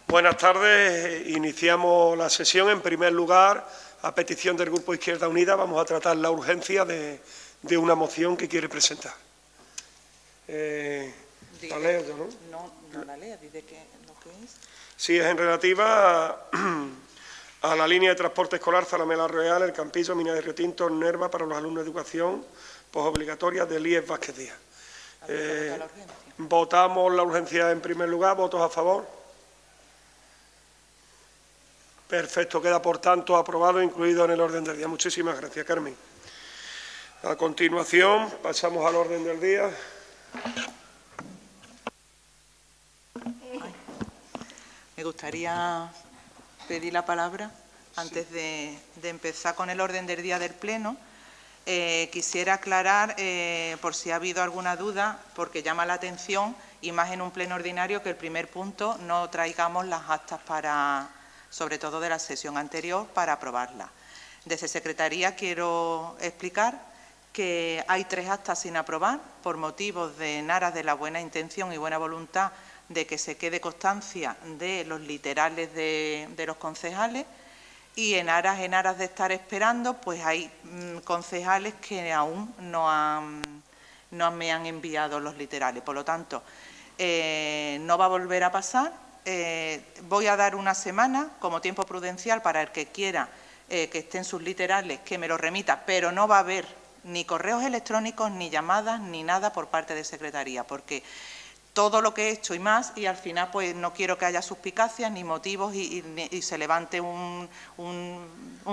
Buenas tardes. Iniciamos la sesión. En primer lugar, a petición del Grupo Izquierda Unida, vamos a tratar la urgencia de una moción que quiere presentar. ¿La leo yo, no? No la lea, dice que lo que es. Sí, es en relativa a la línea de transporte escolar Zalamea Real, El Campillo, Mina de Río Tinto, Nerva, para los alumnos de educación posobligatoria del IES Vázquez Díaz. Votamos la urgencia en primer lugar. ¿Votos a favor? Perfecto, queda por tanto aprobado e incluido en el orden del día. Muchísimas gracias, Carmen. A continuación, pasamos al orden del día. Me gustaría pedir la palabra antes de empezar con el orden del día del Pleno. Quisiera aclarar, por si ha habido alguna duda, porque llama la atención, y más en un pleno ordinario, que el primer punto no traigamos las actas sobre todo de la sesión anterior, para aprobarla. Desde Secretaría quiero explicar que hay 3 actas sin aprobar por motivos en aras de la buena intención y buena voluntad de que se quede constancia de los literales de los concejales, y en aras de estar esperando, pues hay concejales que aún no me han enviado los literales. Por lo tanto, no va a volver a pasar. Voy a dar una semana como tiempo prudencial para el que quiera que estén sus literales, que me los remita, pero no va a haber ni correos electrónicos, ni llamadas, ni nada por parte de Secretaría, porque todo lo que he hecho y más, y al final pues no quiero que haya suspicacias ni motivos y se levante un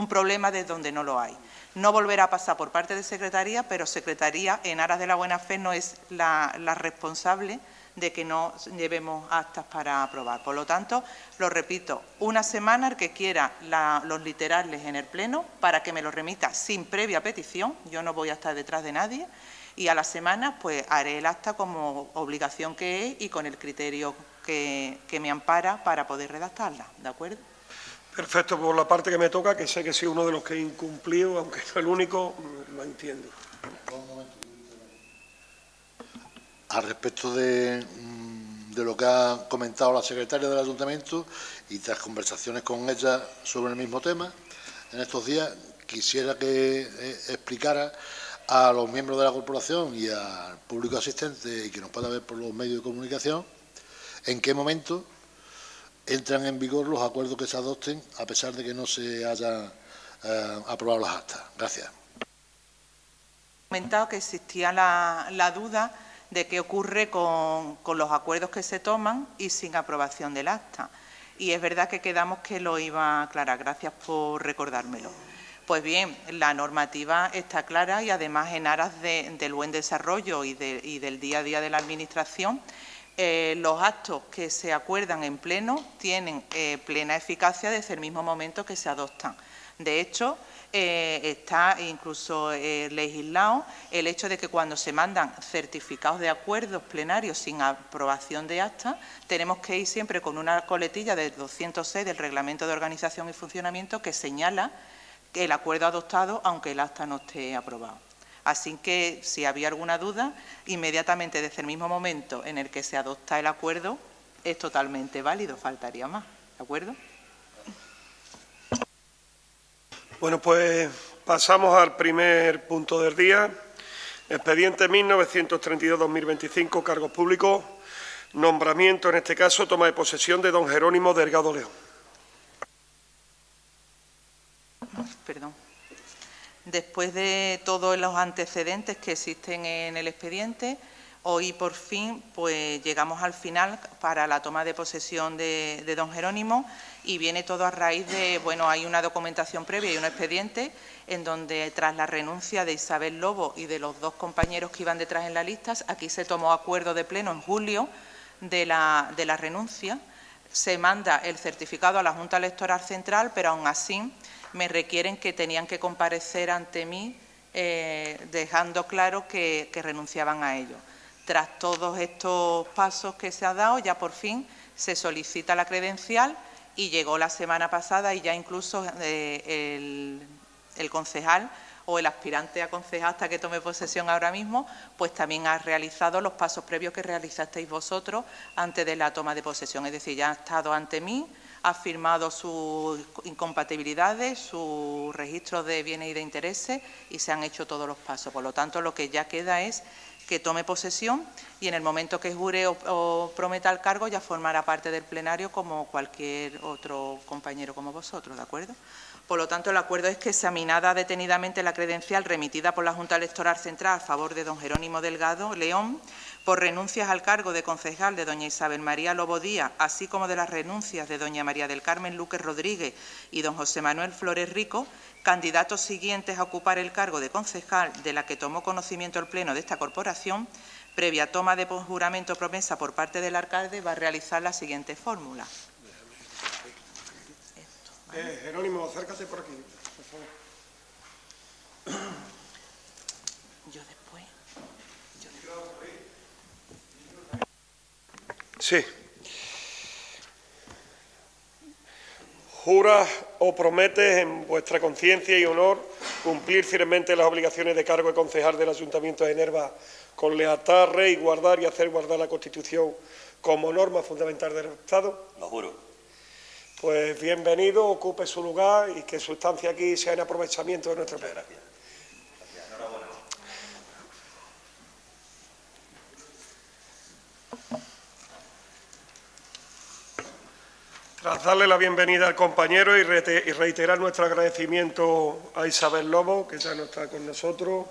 problema desde donde no lo hay. No volverá a pasar por parte de Secretaría, pero Secretaría, en aras de la buena fe, no es la responsable de que no llevemos actas para aprobar. Por lo tanto, lo repito, una semana el que quiera los literales en el Pleno para que me los remita sin previa petición. Yo no voy a estar detrás de nadie, y a la semana pues haré el acta como obligación que es y con el criterio que me ampara para poder redactarla. ¿De acuerdo? Perfecto. Por la parte que me toca, que sé que soy uno de los que he incumplido, aunque no el único, lo entiendo. Al respecto de lo que ha comentado la secretaria del Ayuntamiento y tras conversaciones con ella sobre el mismo tema, en estos días quisiera que explicara a los miembros de la corporación y al público asistente y que nos pueda ver por los medios de comunicación en qué momento entran en vigor los acuerdos que se adopten a pesar de que no se hayan aprobado las actas. Gracias. He comentado que existía la duda de qué ocurre con los acuerdos que se toman y sin aprobación del acta. Y es verdad que quedamos que lo iba a aclarar. Gracias por recordármelo. Pues bien, la normativa está clara y además en aras del buen desarrollo y del día a día de la Administración, los actos que se acuerdan en pleno tienen plena eficacia desde el mismo momento que se adoptan. De hecho, está incluso legislado el hecho de que cuando se mandan certificados de acuerdos plenarios sin aprobación de acta, tenemos que ir siempre con una coletilla del 206 del Reglamento de Organización y Funcionamiento que señala que el acuerdo adoptado, aunque el acta no esté aprobado. Así que, si había alguna duda, inmediatamente desde el mismo momento en el que se adopta el acuerdo, es totalmente válido, faltaría más. ¿De acuerdo? Bueno, pues pasamos al primer punto del día. Expediente 1932-2025, cargos públicos. Nombramiento, en este caso, toma de posesión de don Jerónimo Delgado León. Perdón. Después de todos los antecedentes que existen en el expediente, hoy por fin pues llegamos al final para la toma de posesión de don Jerónimo, y viene todo a raíz de, bueno, hay una documentación previa y un expediente en donde tras la renuncia de Isabel Lobo y de los 2 compañeros que iban detrás en la lista, aquí se tomó acuerdo de pleno en julio de la renuncia, se manda el certificado a la Junta Electoral Central, pero aún así me requieren que tenían que comparecer ante mí dejando claro que renunciaban a ello. Tras todos estos pasos que se ha dado, ya por fin se solicita la credencial y llegó la semana pasada, y ya incluso el concejal o el aspirante a concejal hasta que tome posesión ahora mismo, pues también ha realizado los pasos previos que realizasteis vosotros antes de la toma de posesión. Es decir, ya ha estado ante mí, ha firmado sus incompatibilidades, sus registros de bienes y de intereses y se han hecho todos los pasos. Por lo tanto, lo que ya queda es que tome posesión y en el momento que jure o prometa el cargo ya formará parte del plenario como cualquier otro compañero como vosotros, ¿de acuerdo? Por lo tanto, el acuerdo es que, examinada detenidamente la credencial remitida por la Junta Electoral Central a favor de don Jerónimo Delgado León, por renuncias al cargo de concejal de doña Isabel María Lobo Díaz, así como de las renuncias de doña María del Carmen Luque Rodríguez y don José Manuel Flores Rico, candidatos siguientes a ocupar el cargo de concejal de la que tomó conocimiento el Pleno de esta corporación, previa toma de juramento o promesa por parte del alcalde, va a realizar la siguiente fórmula. Jerónimo, acércate por aquí, por favor. Yo después. Sí. ¿Juras o prometes en vuestra conciencia y honor cumplir firmemente las obligaciones de cargo de concejal del Ayuntamiento de Nerva con lealtad, rey, guardar y hacer guardar la Constitución como norma fundamental del Estado? Lo juro. Pues bienvenido, ocupe su lugar y que su estancia aquí sea en aprovechamiento de nuestro pleno. Gracias. Gracias. Enhorabuena. Tras darle la bienvenida al compañero y reiterar nuestro agradecimiento a Isabel Lobo, que ya no está con nosotros,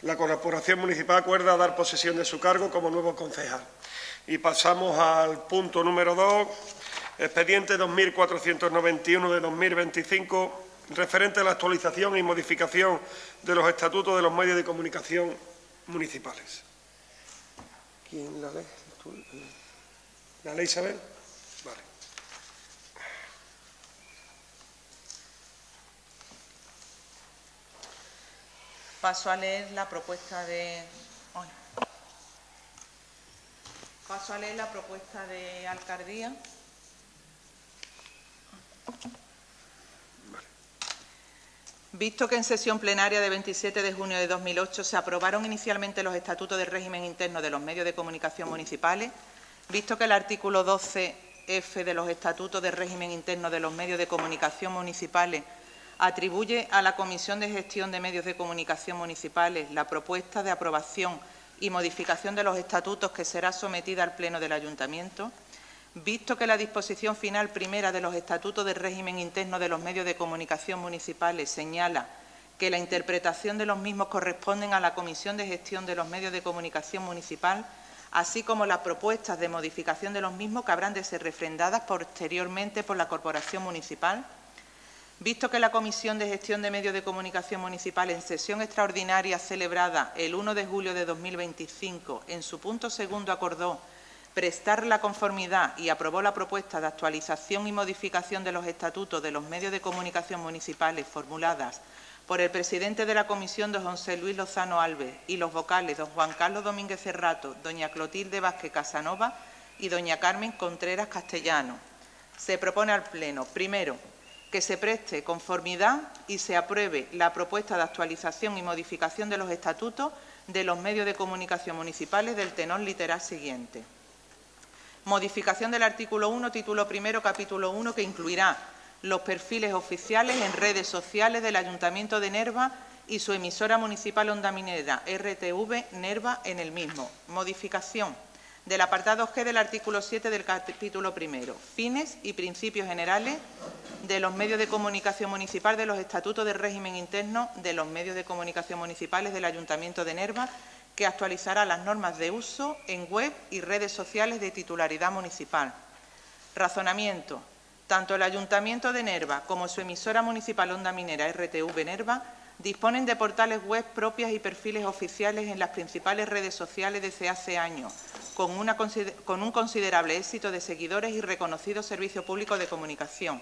la Corporación Municipal acuerda dar posesión de su cargo como nuevo concejal. Y pasamos al punto número 2, expediente 2491 de 2025, referente a la actualización y modificación de los estatutos de los medios de comunicación municipales. ¿Quién la lee? ¿Tú? ¿La lee Isabel? Vale. Paso a leer la propuesta de... Paso a leer la propuesta de alcaldía. Visto que en sesión plenaria de 27 de junio de 2008 se aprobaron inicialmente los estatutos del régimen interno de los medios de comunicación municipales, visto que el artículo 12F de los estatutos del régimen interno de los medios de comunicación municipales atribuye a la Comisión de Gestión de Medios de Comunicación Municipales la propuesta de aprobación y modificación de los estatutos que será sometida al Pleno del Ayuntamiento, visto que la disposición final primera de los estatutos del régimen interno de los medios de comunicación municipales señala que la interpretación de los mismos corresponden a la Comisión de Gestión de los Medios de Comunicación Municipal, así como las propuestas de modificación de los mismos que habrán de ser refrendadas posteriormente por la Corporación Municipal, visto que la Comisión de Gestión de Medios de Comunicación Municipal en sesión extraordinaria celebrada el 1 de julio de 2025 en su punto segundo acordó prestar la conformidad y aprobó la propuesta de actualización y modificación de los estatutos de los medios de comunicación municipales formuladas por el presidente de la Comisión, don José Luis Lozano Alves, y los vocales, don Juan Carlos Domínguez Cerrato, doña Clotilde Vázquez Casanova y doña Carmen Contreras Castellano. Se propone al Pleno, primero, que se preste conformidad y se apruebe la propuesta de actualización y modificación de los estatutos de los medios de comunicación municipales del tenor literal siguiente. Modificación del artículo 1, título primero, capítulo 1, que incluirá los perfiles oficiales en redes sociales del Ayuntamiento de Nerva y su emisora municipal Onda Minera, RTV Nerva, en el mismo. Modificación del apartado G del artículo 7 del capítulo primero, fines y principios generales de los medios de comunicación municipal de los estatutos del régimen interno de los medios de comunicación municipales del Ayuntamiento de Nerva, que actualizará las normas de uso en web y redes sociales de titularidad municipal. Razonamiento. Tanto el Ayuntamiento de Nerva como su emisora municipal Onda Minera, RTV Nerva, disponen de portales web propias y perfiles oficiales en las principales redes sociales desde hace años, con un considerable éxito de seguidores y reconocido servicio público de comunicación.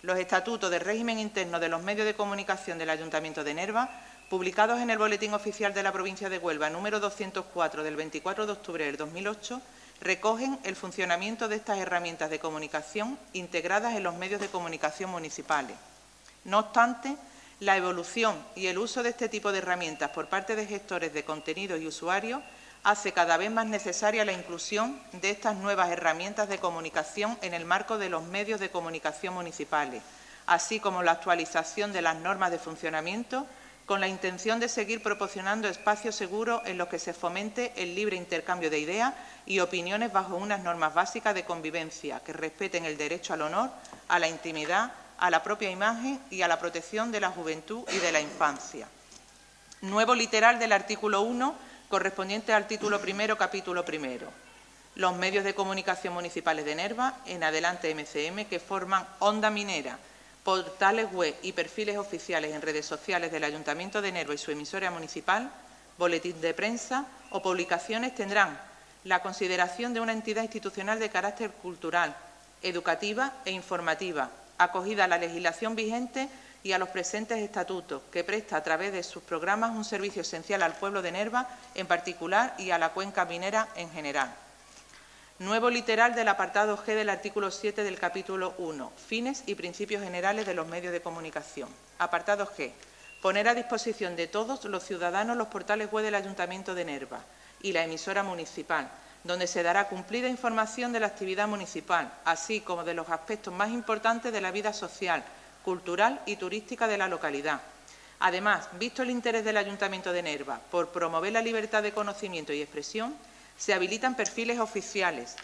Los estatutos del régimen interno de los medios de comunicación del Ayuntamiento de Nerva, publicados en el Boletín Oficial de la Provincia de Huelva, número 204 del 24 de octubre del 2008, recogen el funcionamiento de estas herramientas de comunicación integradas en los medios de comunicación municipales. No obstante, La evolución y el uso de este tipo de herramientas por parte de gestores de contenidos y usuarios hace cada vez más necesaria la inclusión de estas nuevas herramientas de comunicación en el marco de los medios de comunicación municipales, así como la actualización de las normas de funcionamiento, con la intención de seguir proporcionando espacios seguros en los que se fomente el libre intercambio de ideas y opiniones bajo unas normas básicas de convivencia que respeten el derecho al honor, a la intimidad, a la propia imagen y a la protección de la juventud y de la infancia. Nuevo literal del artículo 1, correspondiente al título primero, capítulo primero. Los medios de comunicación municipales de Nerva, en adelante MCM, que forman Onda Minera, portales web y perfiles oficiales en redes sociales del Ayuntamiento de Nerva y su emisora municipal, boletín de prensa o publicaciones tendrán la consideración de una entidad institucional de carácter cultural, educativa e informativa, acogida a la legislación vigente y a los presentes estatutos, que presta a través de sus programas un servicio esencial al pueblo de Nerva en particular y a la cuenca minera en general. Nuevo literal del apartado G del artículo 7 del capítulo 1, fines y principios generales de los medios de comunicación. Apartado G. Poner a disposición de todos los ciudadanos los portales web del Ayuntamiento de Nerva y la emisora municipal, donde se dará cumplida información de la actividad municipal, así como de los aspectos más importantes de la vida social, cultural y turística de la localidad. Además, visto el interés del Ayuntamiento de Nerva por promover la libertad de conocimiento y expresión, se habilitan perfiles oficiales,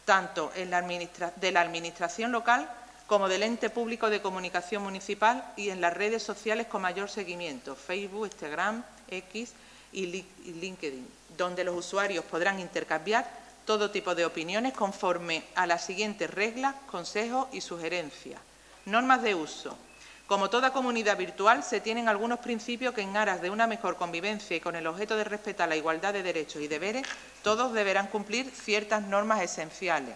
tanto de la Administración local como del ente público de comunicación municipal y en las redes sociales con mayor seguimiento, Facebook, Instagram, X y LinkedIn, donde los usuarios podrán intercambiar todo tipo de opiniones conforme a las siguientes reglas, consejos y sugerencias. Normas de uso. Como toda comunidad virtual, se tienen algunos principios que, en aras de una mejor convivencia y con el objeto de respetar la igualdad de derechos y deberes, todos deberán cumplir ciertas normas esenciales.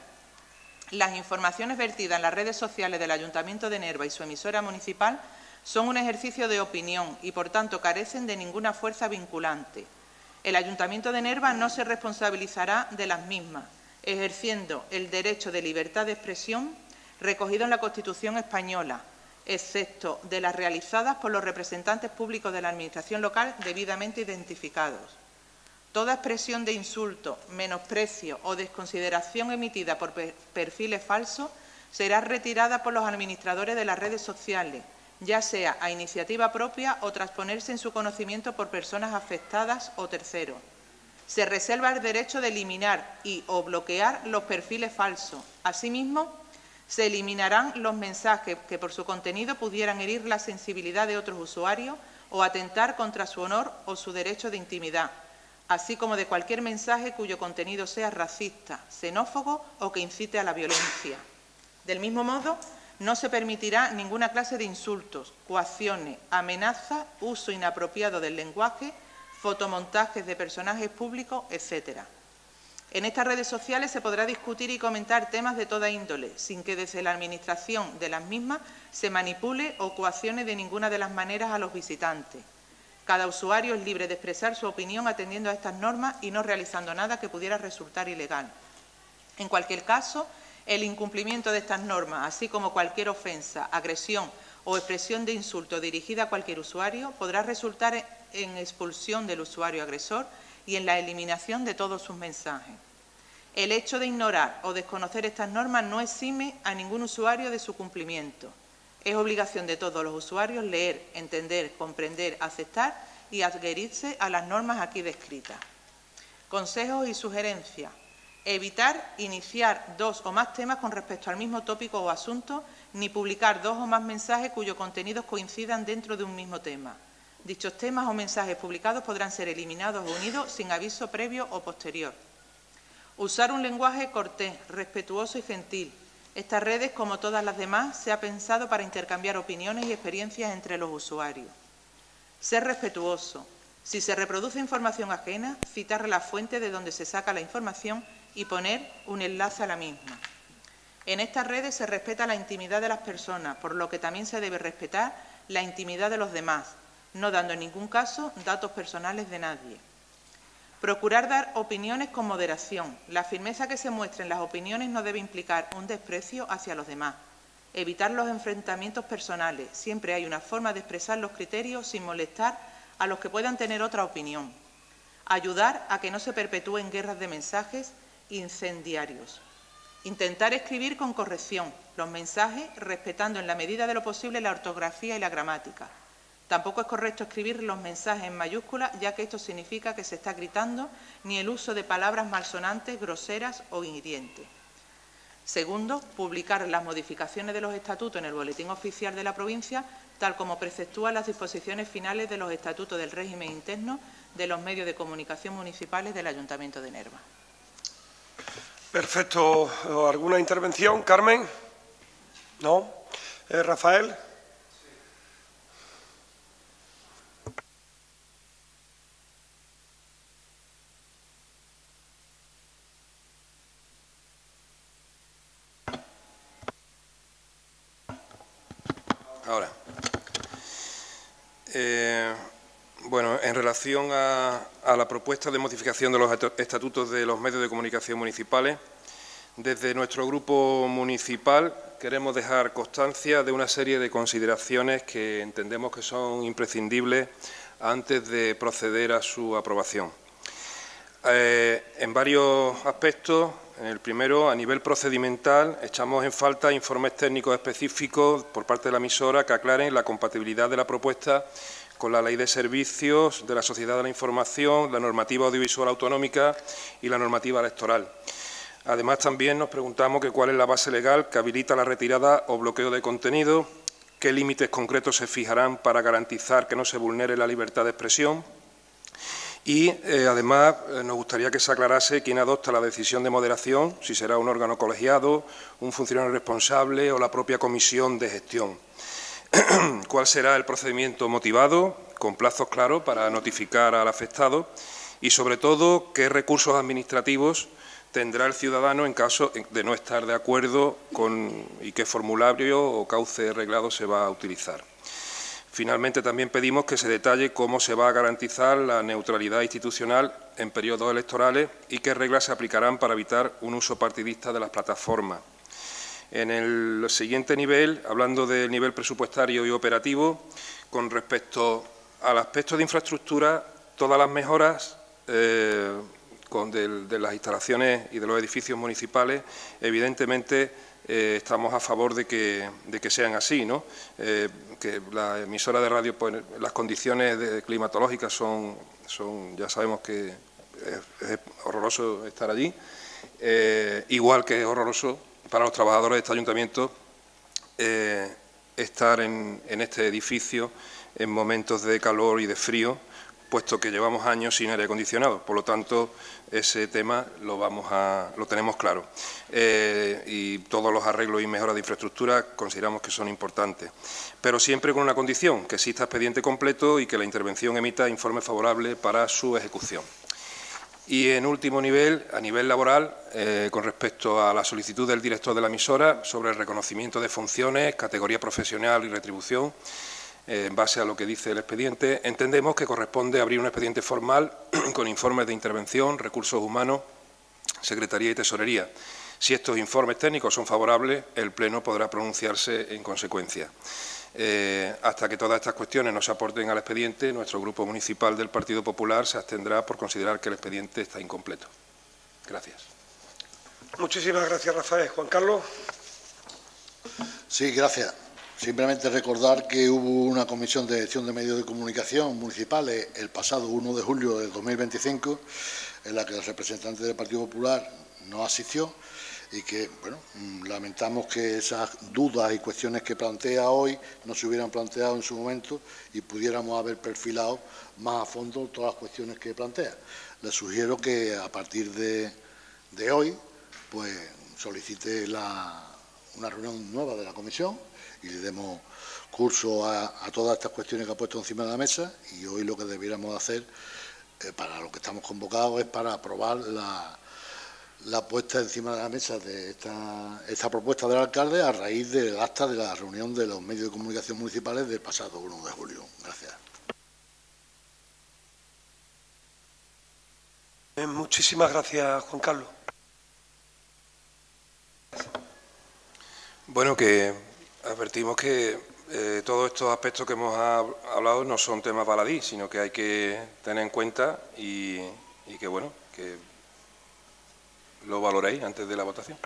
Las informaciones vertidas en las redes sociales del Ayuntamiento de Nerva y su emisora municipal son un ejercicio de opinión y, por tanto, carecen de ninguna fuerza vinculante. El Ayuntamiento de Nerva no se responsabilizará de las mismas, ejerciendo el derecho de libertad de expresión recogido en la Constitución española, excepto de las realizadas por los representantes públicos de la Administración local debidamente identificados. Toda expresión de insulto, menosprecio o desconsideración emitida por perfiles falsos será retirada por los administradores de las redes sociales, ya sea a iniciativa propia o tras ponerse en su conocimiento por personas afectadas o terceros. Se reserva el derecho de eliminar y o bloquear los perfiles falsos. Asimismo, se eliminarán los mensajes que por su contenido pudieran herir la sensibilidad de otros usuarios o atentar contra su honor o su derecho de intimidad, así como de cualquier mensaje cuyo contenido sea racista, xenófobo o que incite a la violencia. Del mismo modo, no se permitirá ninguna clase de insultos, coacciones, amenazas, uso inapropiado del lenguaje, fotomontajes de personajes públicos, etc. En estas redes sociales se podrá discutir y comentar temas de toda índole, sin que desde la Administración de las mismas se manipule o coaccione de ninguna de las maneras a los visitantes. Cada usuario es libre de expresar su opinión atendiendo a estas normas y no realizando nada que pudiera resultar ilegal. En cualquier caso, el incumplimiento de estas normas, así como cualquier ofensa, agresión o expresión de insulto dirigida a cualquier usuario, podrá resultar en expulsión del usuario agresor y en la eliminación de todos sus mensajes. El hecho de ignorar o desconocer estas normas no exime a ningún usuario de su cumplimiento. Es obligación de todos los usuarios leer, entender, comprender, aceptar y adherirse a las normas aquí descritas. Consejos y sugerencias. Evitar iniciar dos o más temas con respecto al mismo tópico o asunto, ni publicar dos o más mensajes cuyos contenidos coincidan dentro de un mismo tema. Dichos temas o mensajes publicados podrán ser eliminados o unidos sin aviso previo o posterior. Usar un lenguaje cortés, respetuoso y gentil. Estas redes, como todas las demás, se ha pensado para intercambiar opiniones y experiencias entre los usuarios. Ser respetuoso. Si se reproduce información ajena, citar la fuente de donde se saca la información y poner un enlace a la misma. En estas redes se respeta la intimidad de las personas, por lo que también se debe respetar la intimidad de los demás, no dando en ningún caso datos personales de nadie. Procurar dar opiniones con moderación. La firmeza que se muestre en las opiniones no debe implicar un desprecio hacia los demás. Evitar los enfrentamientos personales. Siempre hay una forma de expresar los criterios sin molestar a los que puedan tener otra opinión. Ayudar a que no se perpetúen guerras de mensajes incendiarios. Intentar escribir con corrección los mensajes, respetando en la medida de lo posible la ortografía y la gramática. Tampoco es correcto escribir los mensajes en mayúsculas, ya que esto significa que se está gritando, ni el uso de palabras malsonantes, groseras o hirientes. Segundo, publicar las modificaciones de los estatutos en el Boletín Oficial de la provincia, tal como preceptúan las disposiciones finales de los estatutos del régimen interno de los medios de comunicación municipales del Ayuntamiento de Nerva. Perfecto. ¿Alguna intervención, Carmen? ¿No? ¿Rafael? Ahora, bueno, en relación a la propuesta de modificación de los estatutos de los medios de comunicación municipales, desde nuestro grupo municipal queremos dejar constancia de una serie de consideraciones que entendemos que son imprescindibles antes de proceder a su aprobación. En varios aspectos. En el primero, a nivel procedimental, echamos en falta informes técnicos específicos por parte de la emisora que aclaren la compatibilidad de la propuesta con la Ley de Servicios de la Sociedad de la Información, la normativa audiovisual autonómica y la normativa electoral. Además, también nos preguntamos cuál es la base legal que habilita la retirada o bloqueo de contenido, qué límites concretos se fijarán para garantizar que no se vulnere la libertad de expresión. Y, además, nos gustaría que se aclarase quién adopta la decisión de moderación, si será un órgano colegiado, un funcionario responsable o la propia comisión de gestión. ¿Cuál será el procedimiento motivado, con plazos claros para notificar al afectado? Y, sobre todo, qué recursos administrativos tendrá el ciudadano en caso de no estar de acuerdo y qué formulario o cauce reglado se va a utilizar. Finalmente, también pedimos que se detalle cómo se va a garantizar la neutralidad institucional en periodos electorales y qué reglas se aplicarán para evitar un uso partidista de las plataformas. En el siguiente nivel, hablando del nivel presupuestario y operativo, con respecto al aspecto de infraestructura, todas las mejoras de las instalaciones y de los edificios municipales, evidentemente, estamos a favor de que sean así, ¿no? Que la emisora de radio, pues, las condiciones climatológicas son, ya sabemos que es horroroso estar allí, igual que es horroroso para los trabajadores de este ayuntamiento estar en este edificio en momentos de calor y de frío, puesto que llevamos años sin aire acondicionado. Por lo tanto, ese tema lo tenemos claro. Y todos los arreglos y mejoras de infraestructura consideramos que son importantes. Pero siempre con una condición, que exista expediente completo y que la intervención emita informe favorable para su ejecución. Y en último nivel, a nivel laboral, con respecto a la solicitud del director de la emisora sobre el reconocimiento de funciones, categoría profesional y retribución, en base a lo que dice el expediente, entendemos que corresponde abrir un expediente formal con informes de intervención, recursos humanos, secretaría y tesorería. Si estos informes técnicos son favorables, el Pleno podrá pronunciarse en consecuencia. Hasta que todas estas cuestiones no se aporten al expediente, nuestro Grupo Municipal del Partido Popular se abstendrá por considerar que el expediente está incompleto. Gracias. Muchísimas gracias, Rafael. Juan Carlos. Sí, gracias. Simplemente recordar que hubo una comisión de gestión de medios de comunicación municipales el pasado 1 de julio de 2025, en la que el representante del Partido Popular no asistió y que, bueno, lamentamos que esas dudas y cuestiones que plantea hoy no se hubieran planteado en su momento y pudiéramos haber perfilado más a fondo todas las cuestiones que plantea. Le sugiero que a partir de hoy, pues solicite una reunión nueva de la comisión y le demos curso a todas estas cuestiones que ha puesto encima de la mesa, y hoy lo que debiéramos hacer, para lo que estamos convocados, es para aprobar la puesta encima de la mesa de esta propuesta del alcalde a raíz del acta de la reunión de los medios de comunicación municipales del pasado 1 de julio. Gracias. Muchísimas gracias, Juan Carlos. Bueno, que Advertimos que todos estos aspectos que hemos hablado no son temas baladí, sino que hay que tener en cuenta y que, bueno, que lo valoréis antes de la votación.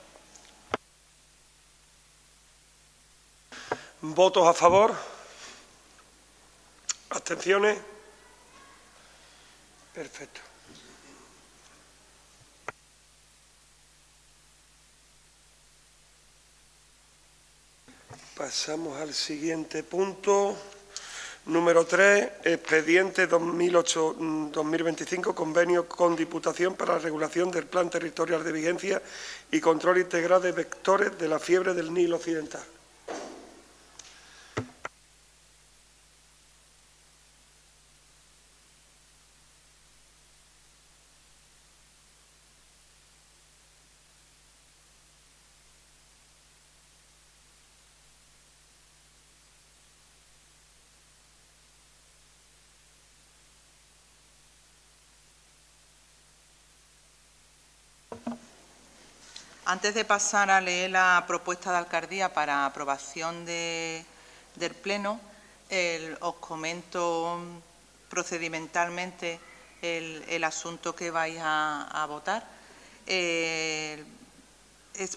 ¿Votos a favor? ¿Abstenciones? Perfecto. Pasamos al siguiente punto. Número 3, expediente 2008-2025, convenio con Diputación para la regulación del Plan Territorial de Vigencia y control integral de vectores de la fiebre del Nilo Occidental. Antes de pasar a leer la propuesta de alcaldía para aprobación del Pleno, os comento procedimentalmente el asunto que vais a votar. Es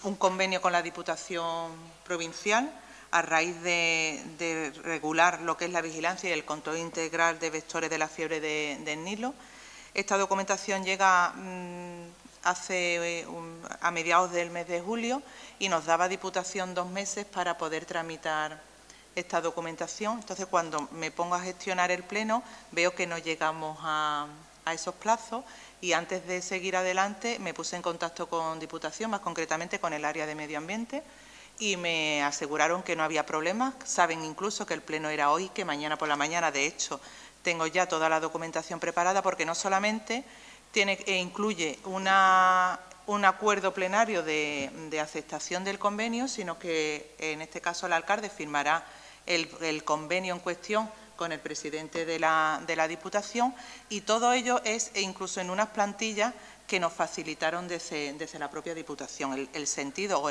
un convenio con la Diputación Provincial a raíz de regular lo que es la vigilancia y el control integral de vectores de la fiebre del Nilo. Esta documentación llega a mediados del mes de julio y nos daba Diputación 2 meses para poder tramitar esta documentación. Entonces, cuando me pongo a gestionar el Pleno, veo que no llegamos a esos plazos y antes de seguir adelante me puse en contacto con Diputación, más concretamente con el área de Medio Ambiente, y me aseguraron que no había problemas. Saben incluso que el Pleno era hoy, que mañana por la mañana, de hecho, tengo ya toda la documentación preparada, porque no solamente incluye un acuerdo plenario de aceptación del convenio, sino que en este caso el alcalde firmará el convenio en cuestión con el presidente de la Diputación, y todo ello es incluso en unas plantillas que nos facilitaron desde la propia Diputación. El sentido o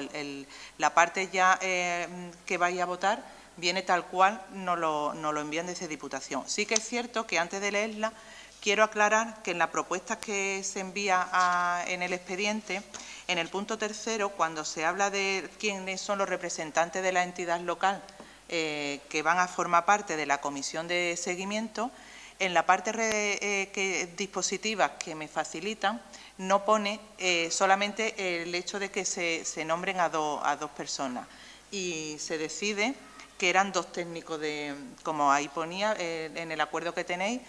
la parte ya que vais a votar viene tal cual nos lo envían desde Diputación. Sí que es cierto que antes de leerla quiero aclarar que en la propuesta que se envía en el expediente, en el punto 3, cuando se habla de quiénes son los representantes de la entidad local que van a formar parte de la comisión de seguimiento, en la parte dispositiva que me facilitan no pone solamente el hecho de que se nombren a dos personas, y se decide que eran 2 técnicos, como ahí ponía en el acuerdo que tenéis,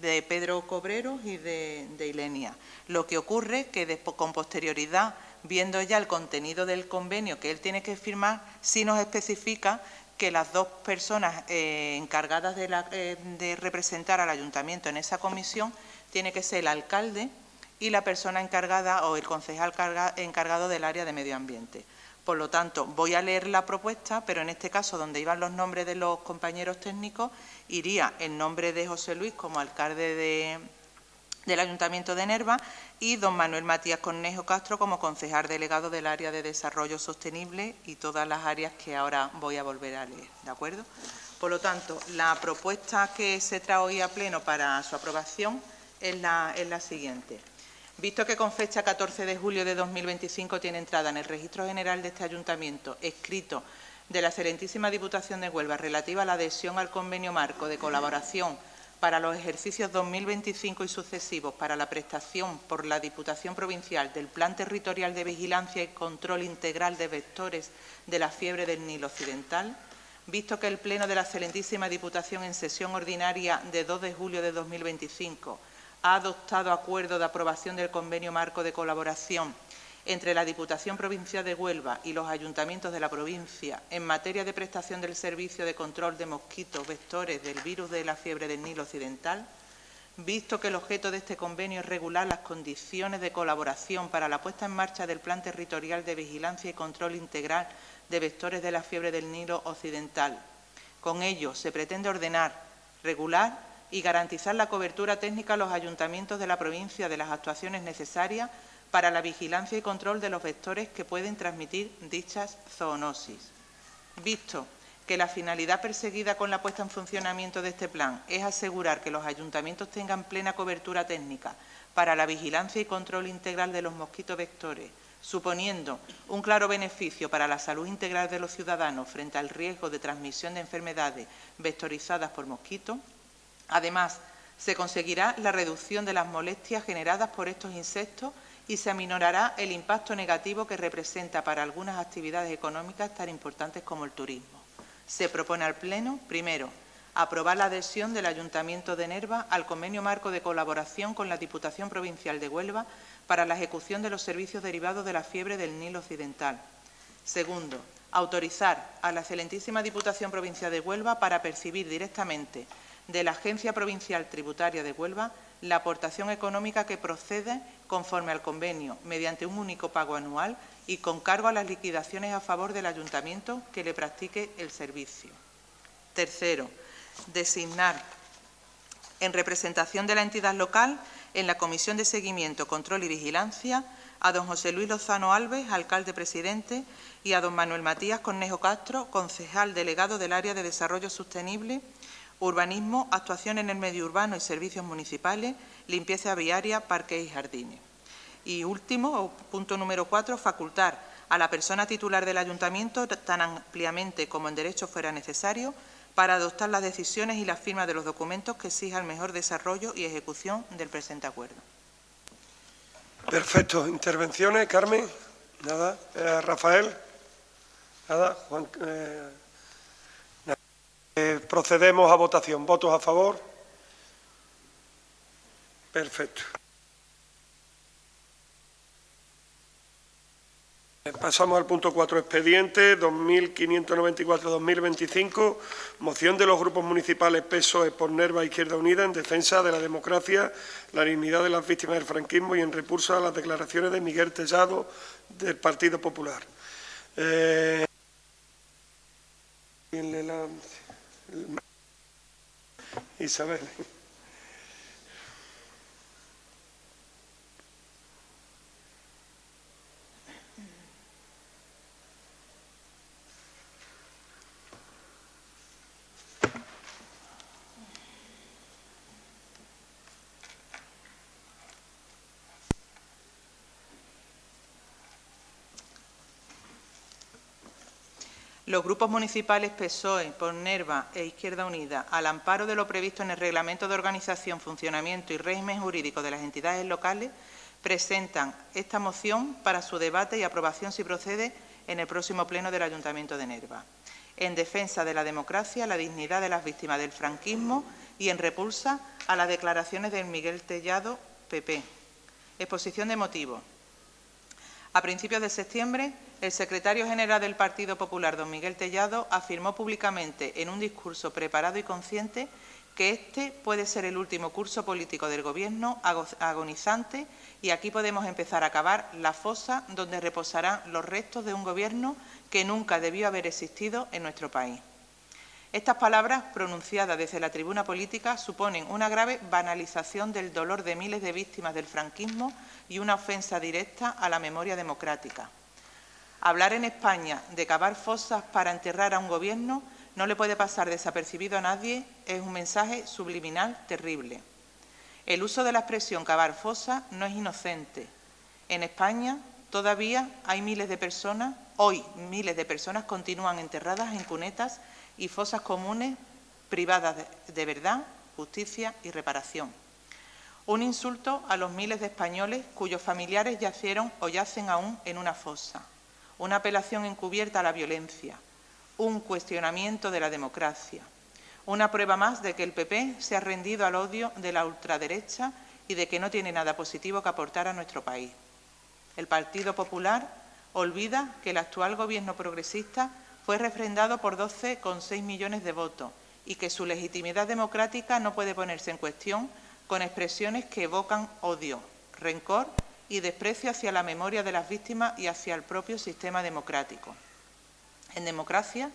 de Pedro Cobreros y de Ilenia. Lo que ocurre que después, con posterioridad, viendo ya el contenido del convenio que él tiene que firmar, sí nos especifica que las 2 personas encargadas de representar al ayuntamiento en esa comisión tiene que ser el alcalde y la persona encargada o el concejal encargado del área de medio ambiente. Por lo tanto, voy a leer la propuesta, pero en este caso, donde iban los nombres de los compañeros técnicos, iría el nombre de José Luis como alcalde del Ayuntamiento de Nerva y don Manuel Matías Cornejo Castro como concejal delegado del área de desarrollo sostenible y todas las áreas que ahora voy a volver a leer, ¿de acuerdo? Por lo tanto, la propuesta que se trae hoy a pleno para su aprobación es la siguiente. Visto que con fecha 14 de julio de 2025 tiene entrada en el Registro General de este Ayuntamiento escrito de la Excelentísima Diputación de Huelva relativa a la adhesión al Convenio Marco de Colaboración para los ejercicios 2025 y sucesivos para la prestación por la Diputación Provincial del Plan Territorial de Vigilancia y Control Integral de Vectores de la Fiebre del Nilo Occidental, visto que el Pleno de la Excelentísima Diputación en sesión ordinaria de 2 de julio de 2025 ha adoptado acuerdo de aprobación del Convenio Marco de Colaboración entre la Diputación Provincial de Huelva y los ayuntamientos de la provincia en materia de prestación del servicio de control de mosquitos vectores del virus de la fiebre del Nilo Occidental, visto que el objeto de este convenio es regular las condiciones de colaboración para la puesta en marcha del Plan Territorial de Vigilancia y Control Integral de Vectores de la Fiebre del Nilo Occidental. Con ello se pretende ordenar, regular y garantizar la cobertura técnica a los ayuntamientos de la provincia de las actuaciones necesarias para la vigilancia y control de los vectores que pueden transmitir dichas zoonosis. Visto que la finalidad perseguida con la puesta en funcionamiento de este plan es asegurar que los ayuntamientos tengan plena cobertura técnica para la vigilancia y control integral de los mosquitos vectores, suponiendo un claro beneficio para la salud integral de los ciudadanos frente al riesgo de transmisión de enfermedades vectorizadas por mosquitos. Además, se conseguirá la reducción de las molestias generadas por estos insectos y se aminorará el impacto negativo que representa para algunas actividades económicas tan importantes como el turismo. Se propone al Pleno, primero, aprobar la adhesión del Ayuntamiento de Nerva al Convenio Marco de Colaboración con la Diputación Provincial de Huelva para la ejecución de los servicios derivados de la fiebre del Nilo Occidental. Segundo, autorizar a la excelentísima Diputación Provincial de Huelva para percibir directamente de la Agencia Provincial Tributaria de Huelva la aportación económica que procede conforme al convenio mediante un único pago anual y con cargo a las liquidaciones a favor del Ayuntamiento que le practique el servicio. Tercero, designar en representación de la entidad local en la Comisión de Seguimiento, Control y Vigilancia a don José Luis Lozano Alves, alcalde presidente, y a don Manuel Matías Cornejo Castro, concejal delegado del Área de Desarrollo Sostenible, Urbanismo, Actuación en el Medio Urbano y Servicios Municipales, Limpieza Viaria, Parques y Jardines. Y último, punto número 4, facultar a la persona titular del Ayuntamiento, tan ampliamente como en derecho fuera necesario, para adoptar las decisiones y las firmas de los documentos que exijan el mejor desarrollo y ejecución del presente acuerdo. Perfecto. ¿Intervenciones? Carmen. Nada. Rafael. Nada. Juan. Nada. Procedemos a votación. ¿Votos a favor? Perfecto. Pasamos al punto 4, expediente 2594-2025, moción de los grupos municipales PSOE por Nerva e Izquierda Unida en defensa de la democracia, la dignidad de las víctimas del franquismo y en repulsa a las declaraciones de Miguel Tellado del Partido Popular. Isabel. Los grupos municipales PSOE, por Nerva e Izquierda Unida, al amparo de lo previsto en el Reglamento de Organización, Funcionamiento y Régimen Jurídico de las entidades locales, presentan esta moción para su debate y aprobación, si procede, en el próximo Pleno del Ayuntamiento de Nerva, en defensa de la democracia, la dignidad de las víctimas del franquismo y en repulsa a las declaraciones de Miguel Tellado, PP. Exposición de motivos. A principios de septiembre, el secretario general del Partido Popular, don Miguel Tellado, afirmó públicamente en un discurso preparado y consciente que este puede ser el último curso político del Gobierno agonizante y aquí podemos empezar a cavar la fosa donde reposarán los restos de un Gobierno que nunca debió haber existido en nuestro país. Estas palabras, pronunciadas desde la tribuna política, suponen una grave banalización del dolor de miles de víctimas del franquismo y una ofensa directa a la memoria democrática. Hablar en España de cavar fosas para enterrar a un Gobierno no le puede pasar desapercibido a nadie, es un mensaje subliminal terrible. El uso de la expresión cavar fosas no es inocente. En España todavía hay miles de personas, hoy miles de personas continúan enterradas en cunetas y fosas comunes privadas de verdad, justicia y reparación. Un insulto a los miles de españoles cuyos familiares yacieron o yacen aún en una fosa. Una apelación encubierta a la violencia. Un cuestionamiento de la democracia. Una prueba más de que el PP se ha rendido al odio de la ultraderecha y de que no tiene nada positivo que aportar a nuestro país. El Partido Popular olvida que el actual Gobierno progresista fue refrendado por 12,6 millones de votos y que su legitimidad democrática no puede ponerse en cuestión con expresiones que evocan odio, rencor y desprecio hacia la memoria de las víctimas y hacia el propio sistema democrático. En democracia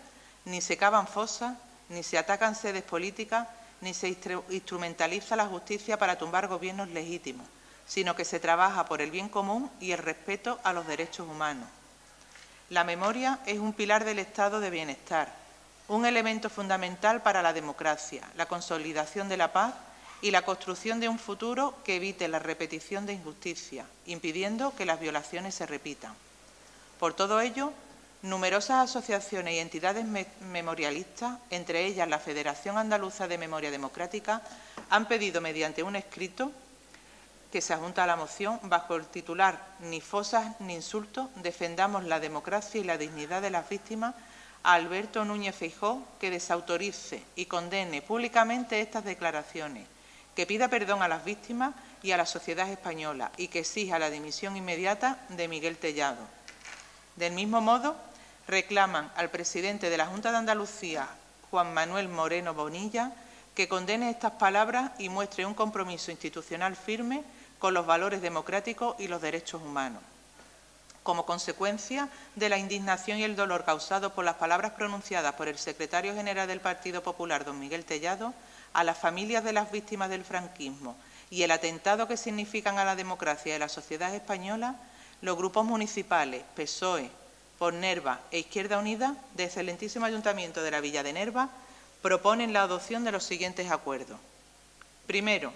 ni se cavan fosas, ni se atacan sedes políticas, ni se instrumentaliza la justicia para tumbar gobiernos legítimos, sino que se trabaja por el bien común y el respeto a los derechos humanos. La memoria es un pilar del estado de bienestar. un elemento fundamental para la democracia, la consolidación de la paz y la construcción de un futuro que evite la repetición de injusticias, impidiendo que las violaciones se repitan. Por todo ello, numerosas asociaciones y entidades memorialistas, entre ellas la Federación Andaluza de Memoria Democrática, han pedido mediante un escrito que se adjunta a la moción bajo el titular «Ni fosas ni insultos, defendamos la democracia y la dignidad de las víctimas», a Alberto Núñez Feijóo que desautorice y condene públicamente estas declaraciones, que pida perdón a las víctimas y a la sociedad española y que exija la dimisión inmediata de Miguel Tellado. Del mismo modo, reclaman al presidente de la Junta de Andalucía, Juan Manuel Moreno Bonilla, que condene estas palabras y muestre un compromiso institucional firme con los valores democráticos y los derechos humanos. Como consecuencia de la indignación y el dolor causado por las palabras pronunciadas por el secretario general del Partido Popular, don Miguel Tellado, a las familias de las víctimas del franquismo y el atentado que significan a la democracia y a la sociedad española, los grupos municipales PSOE, por Nerva e Izquierda Unida, del excelentísimo Ayuntamiento de la Villa de Nerva, proponen la adopción de los siguientes acuerdos. Primero,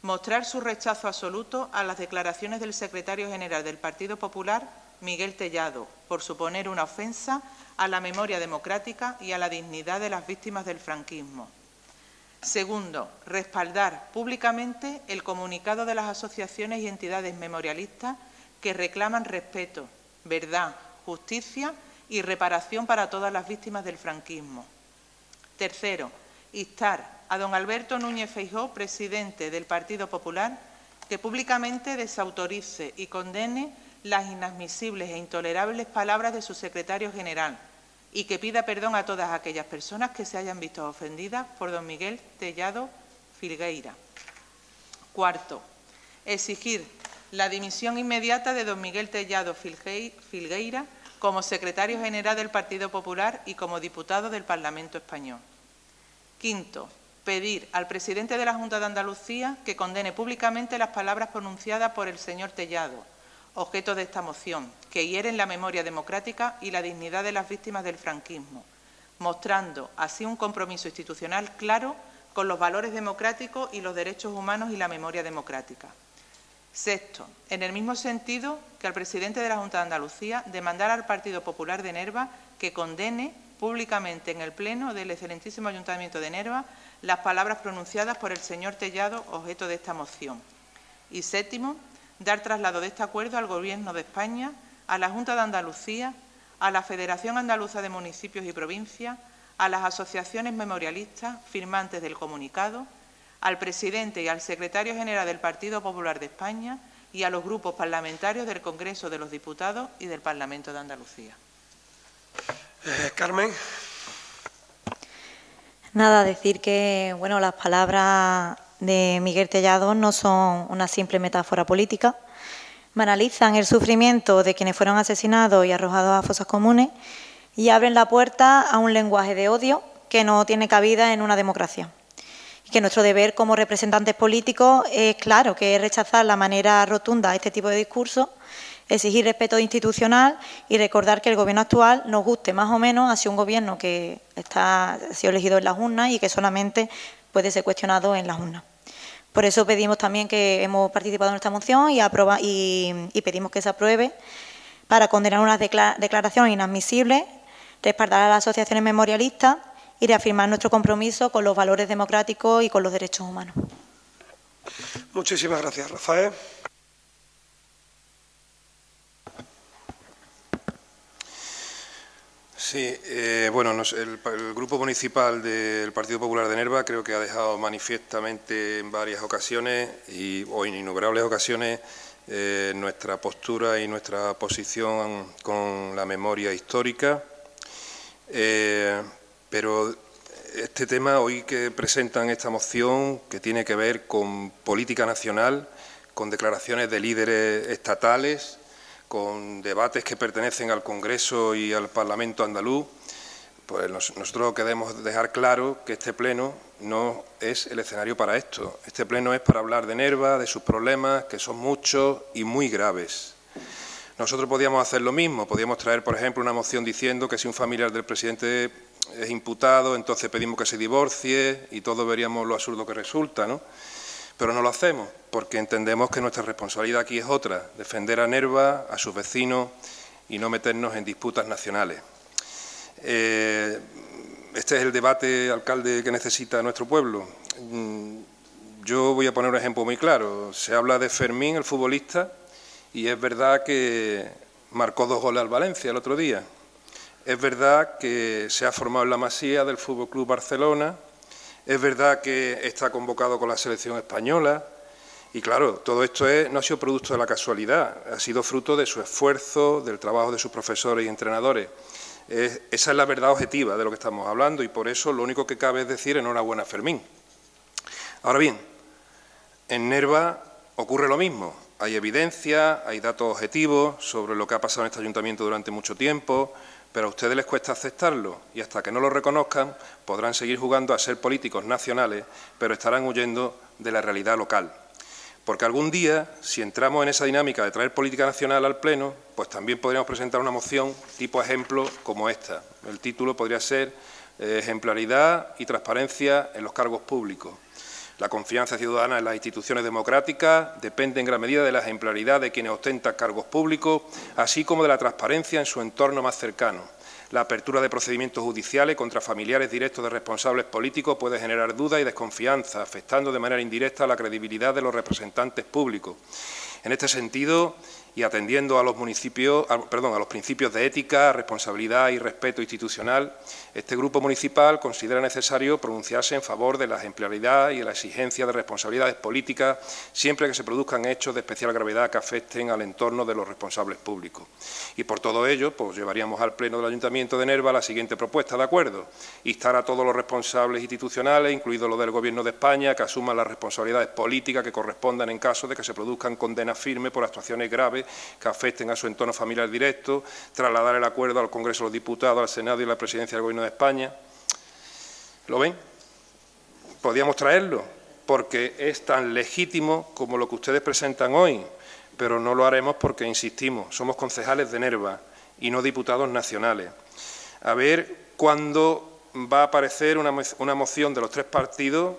mostrar su rechazo absoluto a las declaraciones del secretario general del Partido Popular, Miguel Tellado, por suponer una ofensa a la memoria democrática y a la dignidad de las víctimas del franquismo. Segundo, respaldar públicamente el comunicado de las asociaciones y entidades memorialistas que reclaman respeto, verdad, justicia y reparación para todas las víctimas del franquismo. Tercero, instar a don Alberto Núñez Feijóo, presidente del Partido Popular, que públicamente desautorice y condene las inadmisibles e intolerables palabras de su secretario general y que pida perdón a todas aquellas personas que se hayan visto ofendidas por don Miguel Tellado Filgueira. Cuarto, exigir la dimisión inmediata de don Miguel Tellado Filgueira como secretario general del Partido Popular y como diputado del Parlamento español. Quinto, pedir al presidente de la Junta de Andalucía que condene públicamente las palabras pronunciadas por el señor Tellado, objeto de esta moción, que hieren la memoria democrática y la dignidad de las víctimas del franquismo, mostrando así un compromiso institucional claro con los valores democráticos y los derechos humanos y la memoria democrática. Sexto, en el mismo sentido que al presidente de la Junta de Andalucía demandar al Partido Popular de Nerva que condene públicamente en el Pleno del excelentísimo Ayuntamiento de Nerva las palabras pronunciadas por el señor Tellado, objeto de esta moción. Y séptimo, dar traslado de este acuerdo al Gobierno de España, a la Junta de Andalucía, a la Federación Andaluza de Municipios y Provincias, a las asociaciones memorialistas firmantes del comunicado, al presidente y al secretario general del Partido Popular de España y a los grupos parlamentarios del Congreso de los Diputados y del Parlamento de Andalucía. Carmen. Nada, decir que bueno, las palabras de Miguel Tellado no son una simple metáfora política, banalizan el sufrimiento de quienes fueron asesinados y arrojados a fosas comunes y abren la puerta a un lenguaje de odio que no tiene cabida en una democracia. Y que nuestro deber como representantes políticos es claro, que es rechazar la manera rotunda a este tipo de discursos, exigir respeto institucional y recordar que el Gobierno actual, nos guste más o menos, ha sido un Gobierno que ha sido elegido en las urnas y que solamente puede ser cuestionado en las urnas. Por eso pedimos también que hemos participado en esta moción y pedimos que se apruebe para condenar unas declaraciones inadmisibles, respaldar a las asociaciones memorialistas y reafirmar nuestro compromiso con los valores democráticos y con los derechos humanos. Muchísimas gracias, Rafael. Sí, bueno, el Grupo Municipal del Partido Popular de Nerva creo que ha dejado manifiestamente en varias ocasiones o en innumerables ocasiones nuestra postura y nuestra posición con la memoria histórica. Pero este tema hoy que presentan esta moción, que tiene que ver con política nacional, con declaraciones de líderes estatales, con debates que pertenecen al Congreso y al Parlamento andaluz, pues nosotros queremos dejar claro que este pleno no es el escenario para esto. Este pleno es para hablar de Nerva, de sus problemas, que son muchos y muy graves. Nosotros podíamos hacer lo mismo, podíamos traer, por ejemplo, una moción diciendo que si un familiar del presidente es imputado, entonces pedimos que se divorcie y todos veríamos lo absurdo que resulta, ¿no? Pero no lo hacemos porque entendemos que nuestra responsabilidad aquí es otra, defender a Nerva, a sus vecinos y no meternos en disputas nacionales. Este es el debate, alcalde, que necesita nuestro pueblo. Yo voy a poner un ejemplo muy claro. Se habla de Fermín, el futbolista, y es verdad que marcó 2 goles al Valencia el otro día. Es verdad que se ha formado en la Masía del Fútbol Club Barcelona. Es verdad que está convocado con la selección española. Y claro, todo esto no ha sido producto de la casualidad, ha sido fruto de su esfuerzo, del trabajo de sus profesores y entrenadores. Esa es la verdad objetiva de lo que estamos hablando y por eso lo único que cabe es decir enhorabuena, Fermín. Ahora bien, en Nerva ocurre lo mismo. Hay evidencia, hay datos objetivos sobre lo que ha pasado en este ayuntamiento durante mucho tiempo, pero a ustedes les cuesta aceptarlo y hasta que no lo reconozcan podrán seguir jugando a ser políticos nacionales, pero estarán huyendo de la realidad local. Porque algún día, si entramos en esa dinámica de traer política nacional al Pleno, pues también podríamos presentar una moción tipo ejemplo como esta. El título podría ser Ejemplaridad y transparencia en los cargos públicos. La confianza ciudadana en las instituciones democráticas depende en gran medida de la ejemplaridad de quienes ostentan cargos públicos, así como de la transparencia en su entorno más cercano. La apertura de procedimientos judiciales contra familiares directos de responsables políticos puede generar duda y desconfianza, afectando de manera indirecta a la credibilidad de los representantes públicos. En este sentido, y atendiendo a los principios de ética, responsabilidad y respeto institucional, este grupo municipal considera necesario pronunciarse en favor de la ejemplaridad y de la exigencia de responsabilidades políticas siempre que se produzcan hechos de especial gravedad que afecten al entorno de los responsables públicos. Y por todo ello, pues llevaríamos al Pleno del Ayuntamiento de Nerva la siguiente propuesta de acuerdo: instar a todos los responsables institucionales, incluidos los del Gobierno de España, que asuman las responsabilidades políticas que correspondan en caso de que se produzcan condenas firmes por actuaciones graves que afecten a su entorno familiar directo, trasladar el acuerdo al Congreso de los Diputados, al Senado y a la Presidencia del Gobierno de España. ¿Lo ven? Podíamos traerlo, porque es tan legítimo como lo que ustedes presentan hoy, pero no lo haremos porque, insistimos, somos concejales de Nerva y no diputados nacionales. A ver cuándo va a aparecer una moción de los 3 partidos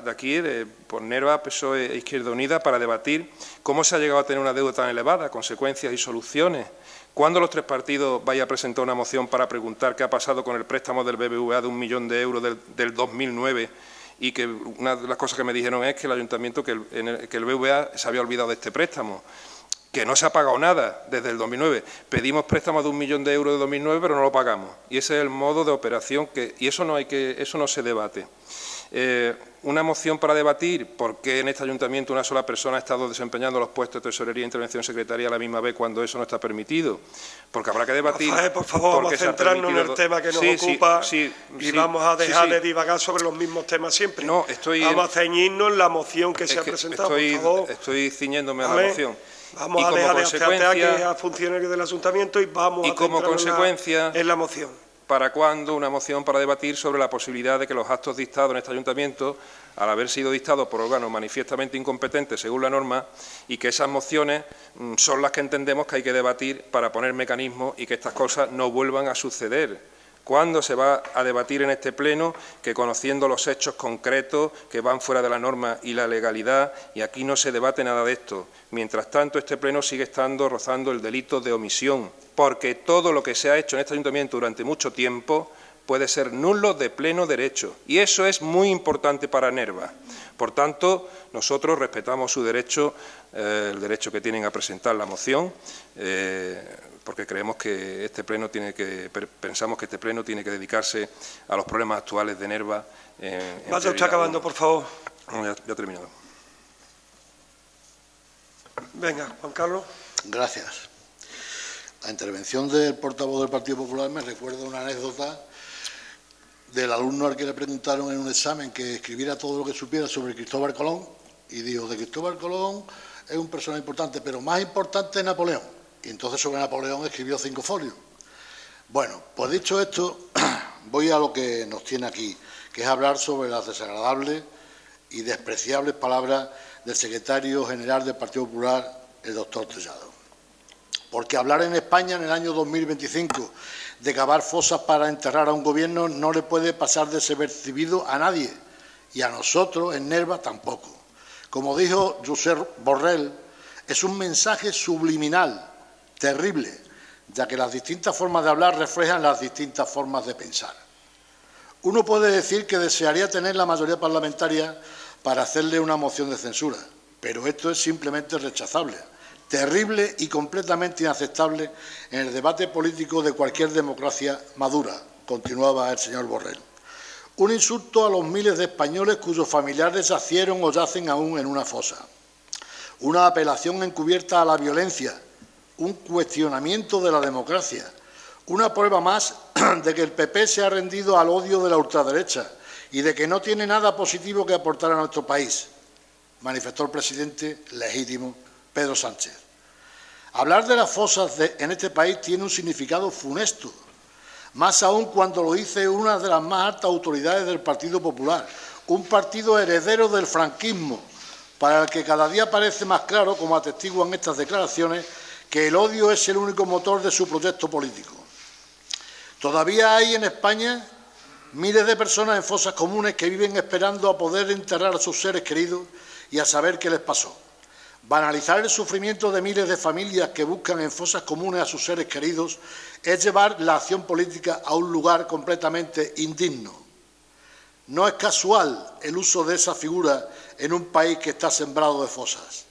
de aquí, por Nerva, PSOE e Izquierda Unida, para debatir cómo se ha llegado a tener una deuda tan elevada, consecuencias y soluciones. ¿Cuándo los 3 partidos vayan a presentar una moción para preguntar qué ha pasado con el préstamo del BBVA de 1 millón de euros del 2009? Y que una de las cosas que me dijeron es que el ayuntamiento, que el BBVA se había olvidado de este préstamo, que no se ha pagado nada desde el 2009. Pedimos préstamos de 1 millón de euros de 2009, pero no lo pagamos. Y ese es el modo de operación y eso no se debate. Una moción para debatir por qué en este ayuntamiento una sola persona ha estado desempeñando los puestos de tesorería e intervención secretaria a la misma vez cuando eso no está permitido. Porque habrá que debatir. Rafael, por favor, vamos a centrarnos en el tema que nos ocupa y vamos a dejar de divagar sobre los mismos temas siempre. No, vamos a ceñirnos en la moción que se ha presentado, por favor. Estoy ciñéndome a la moción. Vamos a dejar de ataques a funcionarios del ayuntamiento y vamos a centrarnos en la moción. ¿Para cuándo una moción para debatir sobre la posibilidad de que los actos dictados en este ayuntamiento, al haber sido dictados por órganos manifiestamente incompetentes según la norma, y que esas mociones son las que entendemos que hay que debatir para poner mecanismos y que estas cosas no vuelvan a suceder? ¿Cuándo se va a debatir en este Pleno que, conociendo los hechos concretos que van fuera de la norma y la legalidad, y aquí no se debate nada de esto? Mientras tanto, este Pleno sigue rozando el delito de omisión, porque todo lo que se ha hecho en este ayuntamiento durante mucho tiempo puede ser nulo de pleno derecho, y eso es muy importante para Nerva. Por tanto, nosotros respetamos su derecho, el derecho que tienen a presentar la moción, porque creemos que pensamos que este Pleno tiene que dedicarse a los problemas actuales de Nerva. Vaya usted acabando, por favor. Ya he terminado. Venga, Juan Carlos. Gracias. La intervención del portavoz del Partido Popular me recuerda una anécdota del alumno al que le preguntaron en un examen que escribiera todo lo que supiera sobre Cristóbal Colón, y dijo: de Cristóbal Colón es un personaje importante, pero más importante es Napoleón. Y entonces sobre Napoleón escribió 5 folios. Bueno, pues dicho esto, voy a lo que nos tiene aquí, que es hablar sobre las desagradables y despreciables palabras del secretario general del Partido Popular, el doctor Tellado. Porque hablar en España en el año 2025 de cavar fosas para enterrar a un gobierno no le puede pasar desapercibido a nadie, y a nosotros en Nerva tampoco. Como dijo Josep Borrell, es un mensaje subliminal, terrible, ya que las distintas formas de hablar reflejan las distintas formas de pensar. Uno puede decir que desearía tener la mayoría parlamentaria para hacerle una moción de censura, pero esto es simplemente rechazable, terrible y completamente inaceptable en el debate político de cualquier democracia madura, continuaba el señor Borrell. Un insulto a los miles de españoles cuyos familiares yacieron o yacen aún en una fosa. Una apelación encubierta a la violencia, un cuestionamiento de la democracia, una prueba más de que el PP se ha rendido al odio de la ultraderecha y de que no tiene nada positivo que aportar a nuestro país, manifestó el presidente legítimo Pedro Sánchez. Hablar de las fosas en este país tiene un significado funesto, más aún cuando lo dice una de las más altas autoridades del Partido Popular, un partido heredero del franquismo, para el que cada día parece más claro, como atestiguan estas declaraciones, que el odio es el único motor de su proyecto político. Todavía hay en España miles de personas en fosas comunes que viven esperando a poder enterrar a sus seres queridos y a saber qué les pasó. Banalizar el sufrimiento de miles de familias que buscan en fosas comunes a sus seres queridos es llevar la acción política a un lugar completamente indigno. No es casual el uso de esa figura en un país que está sembrado de fosas.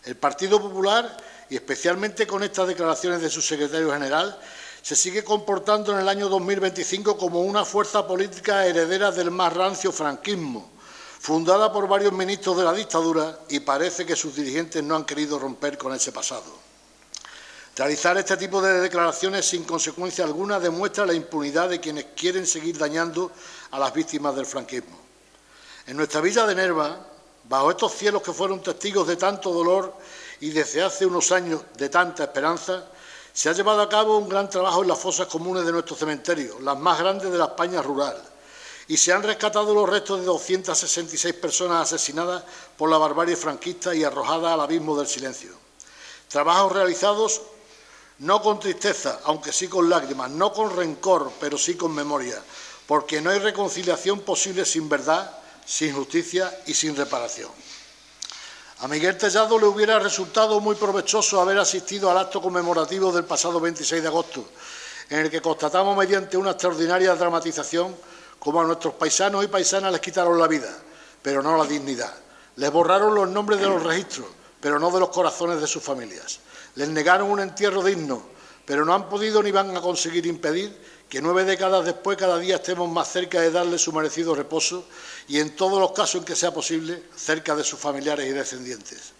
El Partido Popular, y especialmente con estas declaraciones de su secretario general, se sigue comportando en el año 2025 como una fuerza política heredera del más rancio franquismo, fundada por varios ministros de la dictadura, y parece que sus dirigentes no han querido romper con ese pasado. Realizar este tipo de declaraciones sin consecuencia alguna demuestra la impunidad de quienes quieren seguir dañando a las víctimas del franquismo. En nuestra villa de Nerva, bajo estos cielos que fueron testigos de tanto dolor y desde hace unos años de tanta esperanza, se ha llevado a cabo un gran trabajo en las fosas comunes de nuestro cementerio, las más grandes de la España rural, y se han rescatado los restos de 266 personas asesinadas por la barbarie franquista y arrojadas al abismo del silencio. Trabajos realizados no con tristeza, aunque sí con lágrimas, no con rencor, pero sí con memoria, porque no hay reconciliación posible sin verdad, sin justicia y sin reparación. A Miguel Tellado le hubiera resultado muy provechoso haber asistido al acto conmemorativo del pasado 26 de agosto, en el que constatamos mediante una extraordinaria dramatización cómo a nuestros paisanos y paisanas les quitaron la vida, pero no la dignidad. Les borraron los nombres de los registros, pero no de los corazones de sus familias. Les negaron un entierro digno, pero no han podido ni van a conseguir impedir que 9 décadas después cada día estemos más cerca de darle su merecido reposo y, en todos los casos en que sea posible, cerca de sus familiares y descendientes.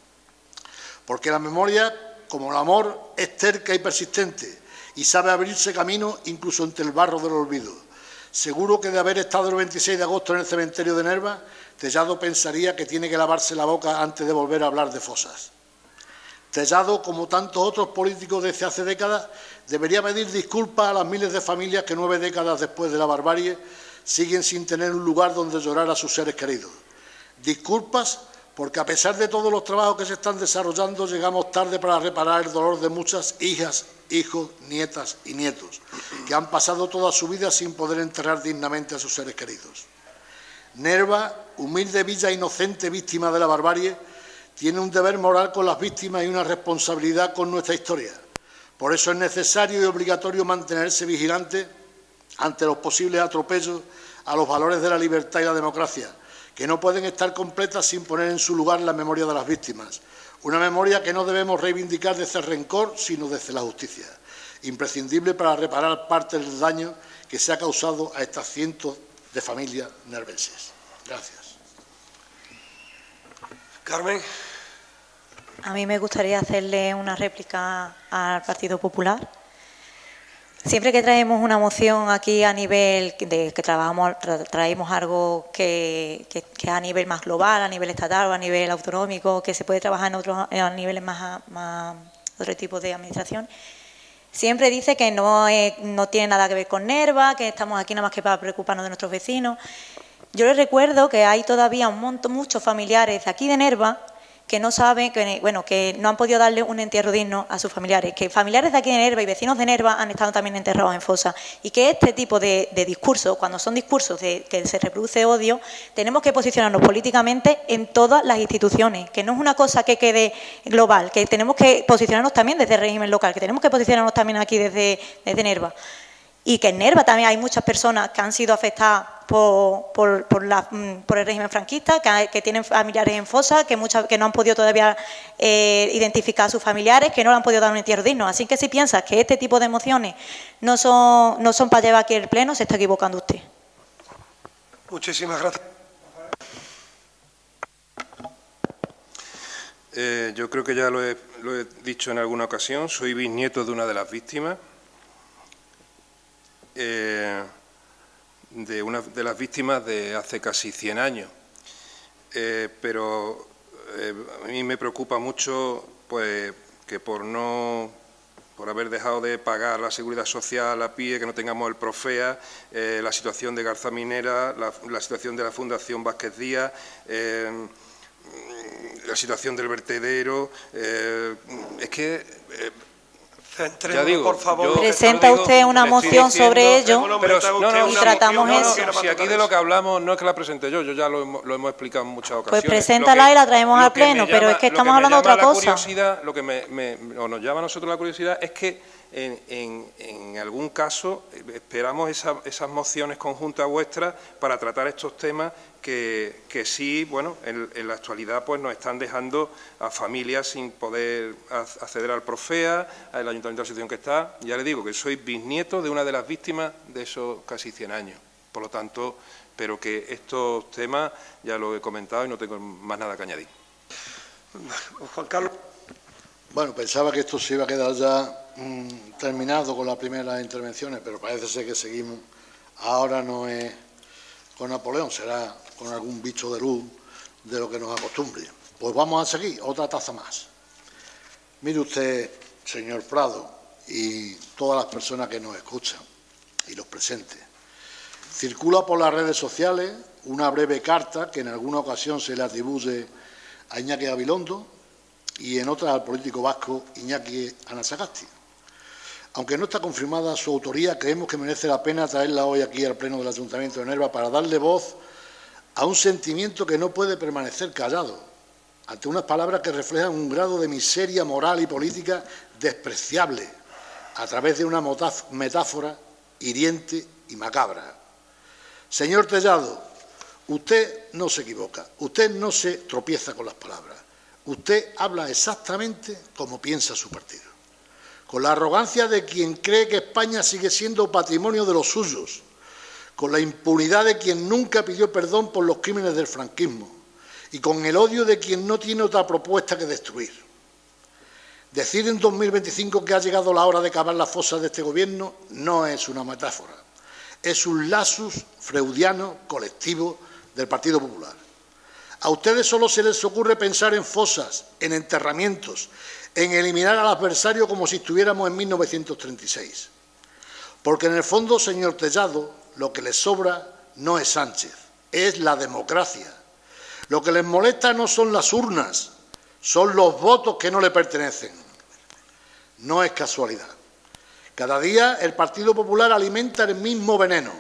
Porque la memoria, como el amor, es terca y persistente y sabe abrirse camino incluso entre el barro del olvido. Seguro que de haber estado el 26 de agosto en el cementerio de Nerva, Tellado pensaría que tiene que lavarse la boca antes de volver a hablar de fosas. Tellado, como tantos otros políticos desde hace décadas, debería pedir disculpas a las miles de familias que 9 décadas después de la barbarie siguen sin tener un lugar donde llorar a sus seres queridos. Disculpas porque, a pesar de todos los trabajos que se están desarrollando, llegamos tarde para reparar el dolor de muchas hijas, hijos, nietas y nietos, que han pasado toda su vida sin poder enterrar dignamente a sus seres queridos. Nerva, humilde villa inocente víctima de la barbarie, tiene un deber moral con las víctimas y una responsabilidad con nuestra historia. Por eso es necesario y obligatorio mantenerse vigilante ante los posibles atropellos a los valores de la libertad y la democracia, que no pueden estar completas sin poner en su lugar la memoria de las víctimas. Una memoria que no debemos reivindicar desde el rencor, sino desde la justicia, imprescindible para reparar parte del daño que se ha causado a estas cientos de familias nervenses. Gracias. Carmen. A mí me gustaría hacerle una réplica al Partido Popular. Siempre que traemos una moción aquí a nivel de que traemos algo que es a nivel más global, a nivel estatal o a nivel autonómico, que se puede trabajar en niveles más otro tipo de administración, siempre dice que no tiene nada que ver con Nerva, que estamos aquí nada más que para preocuparnos de nuestros vecinos. Yo les recuerdo que hay todavía muchos familiares de aquí de Nerva que no saben, que no han podido darle un entierro digno a sus familiares, que familiares de aquí de Nerva y vecinos de Nerva han estado también enterrados en fosas, y que este tipo de discursos, cuando son discursos de que se reproduce odio, tenemos que posicionarnos políticamente en todas las instituciones, que no es una cosa que quede global, que tenemos que posicionarnos también desde el régimen local, que tenemos que posicionarnos también aquí desde Nerva. Y que en Nerva también hay muchas personas que han sido afectadas por el régimen franquista, que tienen familiares en fosa, que no han podido todavía identificar a sus familiares, que no le han podido dar un entierro digno. Así que si piensas que este tipo de emociones no son para llevar aquí el pleno, se está equivocando usted. Muchísimas gracias. Yo creo que ya lo he dicho en alguna ocasión, soy bisnieto de una de las víctimas. De una de las víctimas de hace casi 100 años. Pero a mí me preocupa mucho pues que por haber dejado de pagar la Seguridad Social a pie, que no tengamos el Profea, la situación de Garza Minera, la situación de la Fundación Vázquez Díaz, la situación del vertedero. Es que... Ya digo, por favor. Presenta usted una moción sobre ello y tratamos eso. Si aquí de lo que hablamos no es que la presente yo ya lo hemos explicado en muchas ocasiones. Pues preséntala y la traemos al pleno, pero es que estamos hablando de otra cosa. Lo que nos llama a nosotros la curiosidad es que en algún caso esperamos esas mociones conjuntas vuestras para tratar estos temas que sí, bueno, en la actualidad pues nos están dejando a familias sin poder acceder al Profea, al Ayuntamiento de la situación que está. Ya le digo que soy bisnieto de una de las víctimas de esos casi 100 años. Por lo tanto, pero que estos temas ya lo he comentado y no tengo más nada que añadir. Juan Carlos. Bueno, pensaba que esto se iba a quedar ya terminado con las primeras intervenciones, pero parece ser que seguimos. Ahora no es con Napoleón, será con algún bicho de luz de lo que nos acostumbre. Pues vamos a seguir, otra taza más. Mire usted, señor Prado, y todas las personas que nos escuchan y los presentes. Circula por las redes sociales una breve carta que en alguna ocasión se le atribuye a Iñaki Gabilondo y en otras al político vasco Iñaki Anasagasti. Aunque no está confirmada su autoría, creemos que merece la pena traerla hoy aquí al Pleno del Ayuntamiento de Nerva para darle voz a un sentimiento que no puede permanecer callado ante unas palabras que reflejan un grado de miseria moral y política despreciable a través de una metáfora hiriente y macabra. Señor Tellado, usted no se equivoca, usted no se tropieza con las palabras, usted habla exactamente como piensa su partido, con la arrogancia de quien cree que España sigue siendo patrimonio de los suyos, con la impunidad de quien nunca pidió perdón por los crímenes del franquismo y con el odio de quien no tiene otra propuesta que destruir. Decir en 2025 que ha llegado la hora de cavar las fosas de este Gobierno no es una metáfora, es un lapsus freudiano colectivo del Partido Popular. A ustedes solo se les ocurre pensar en fosas, en enterramientos, en eliminar al adversario como si estuviéramos en 1936. Porque en el fondo, señor Tellado, lo que les sobra no es Sánchez, es la democracia. Lo que les molesta no son las urnas, son los votos que no le pertenecen. No es casualidad. Cada día el Partido Popular alimenta el mismo veneno.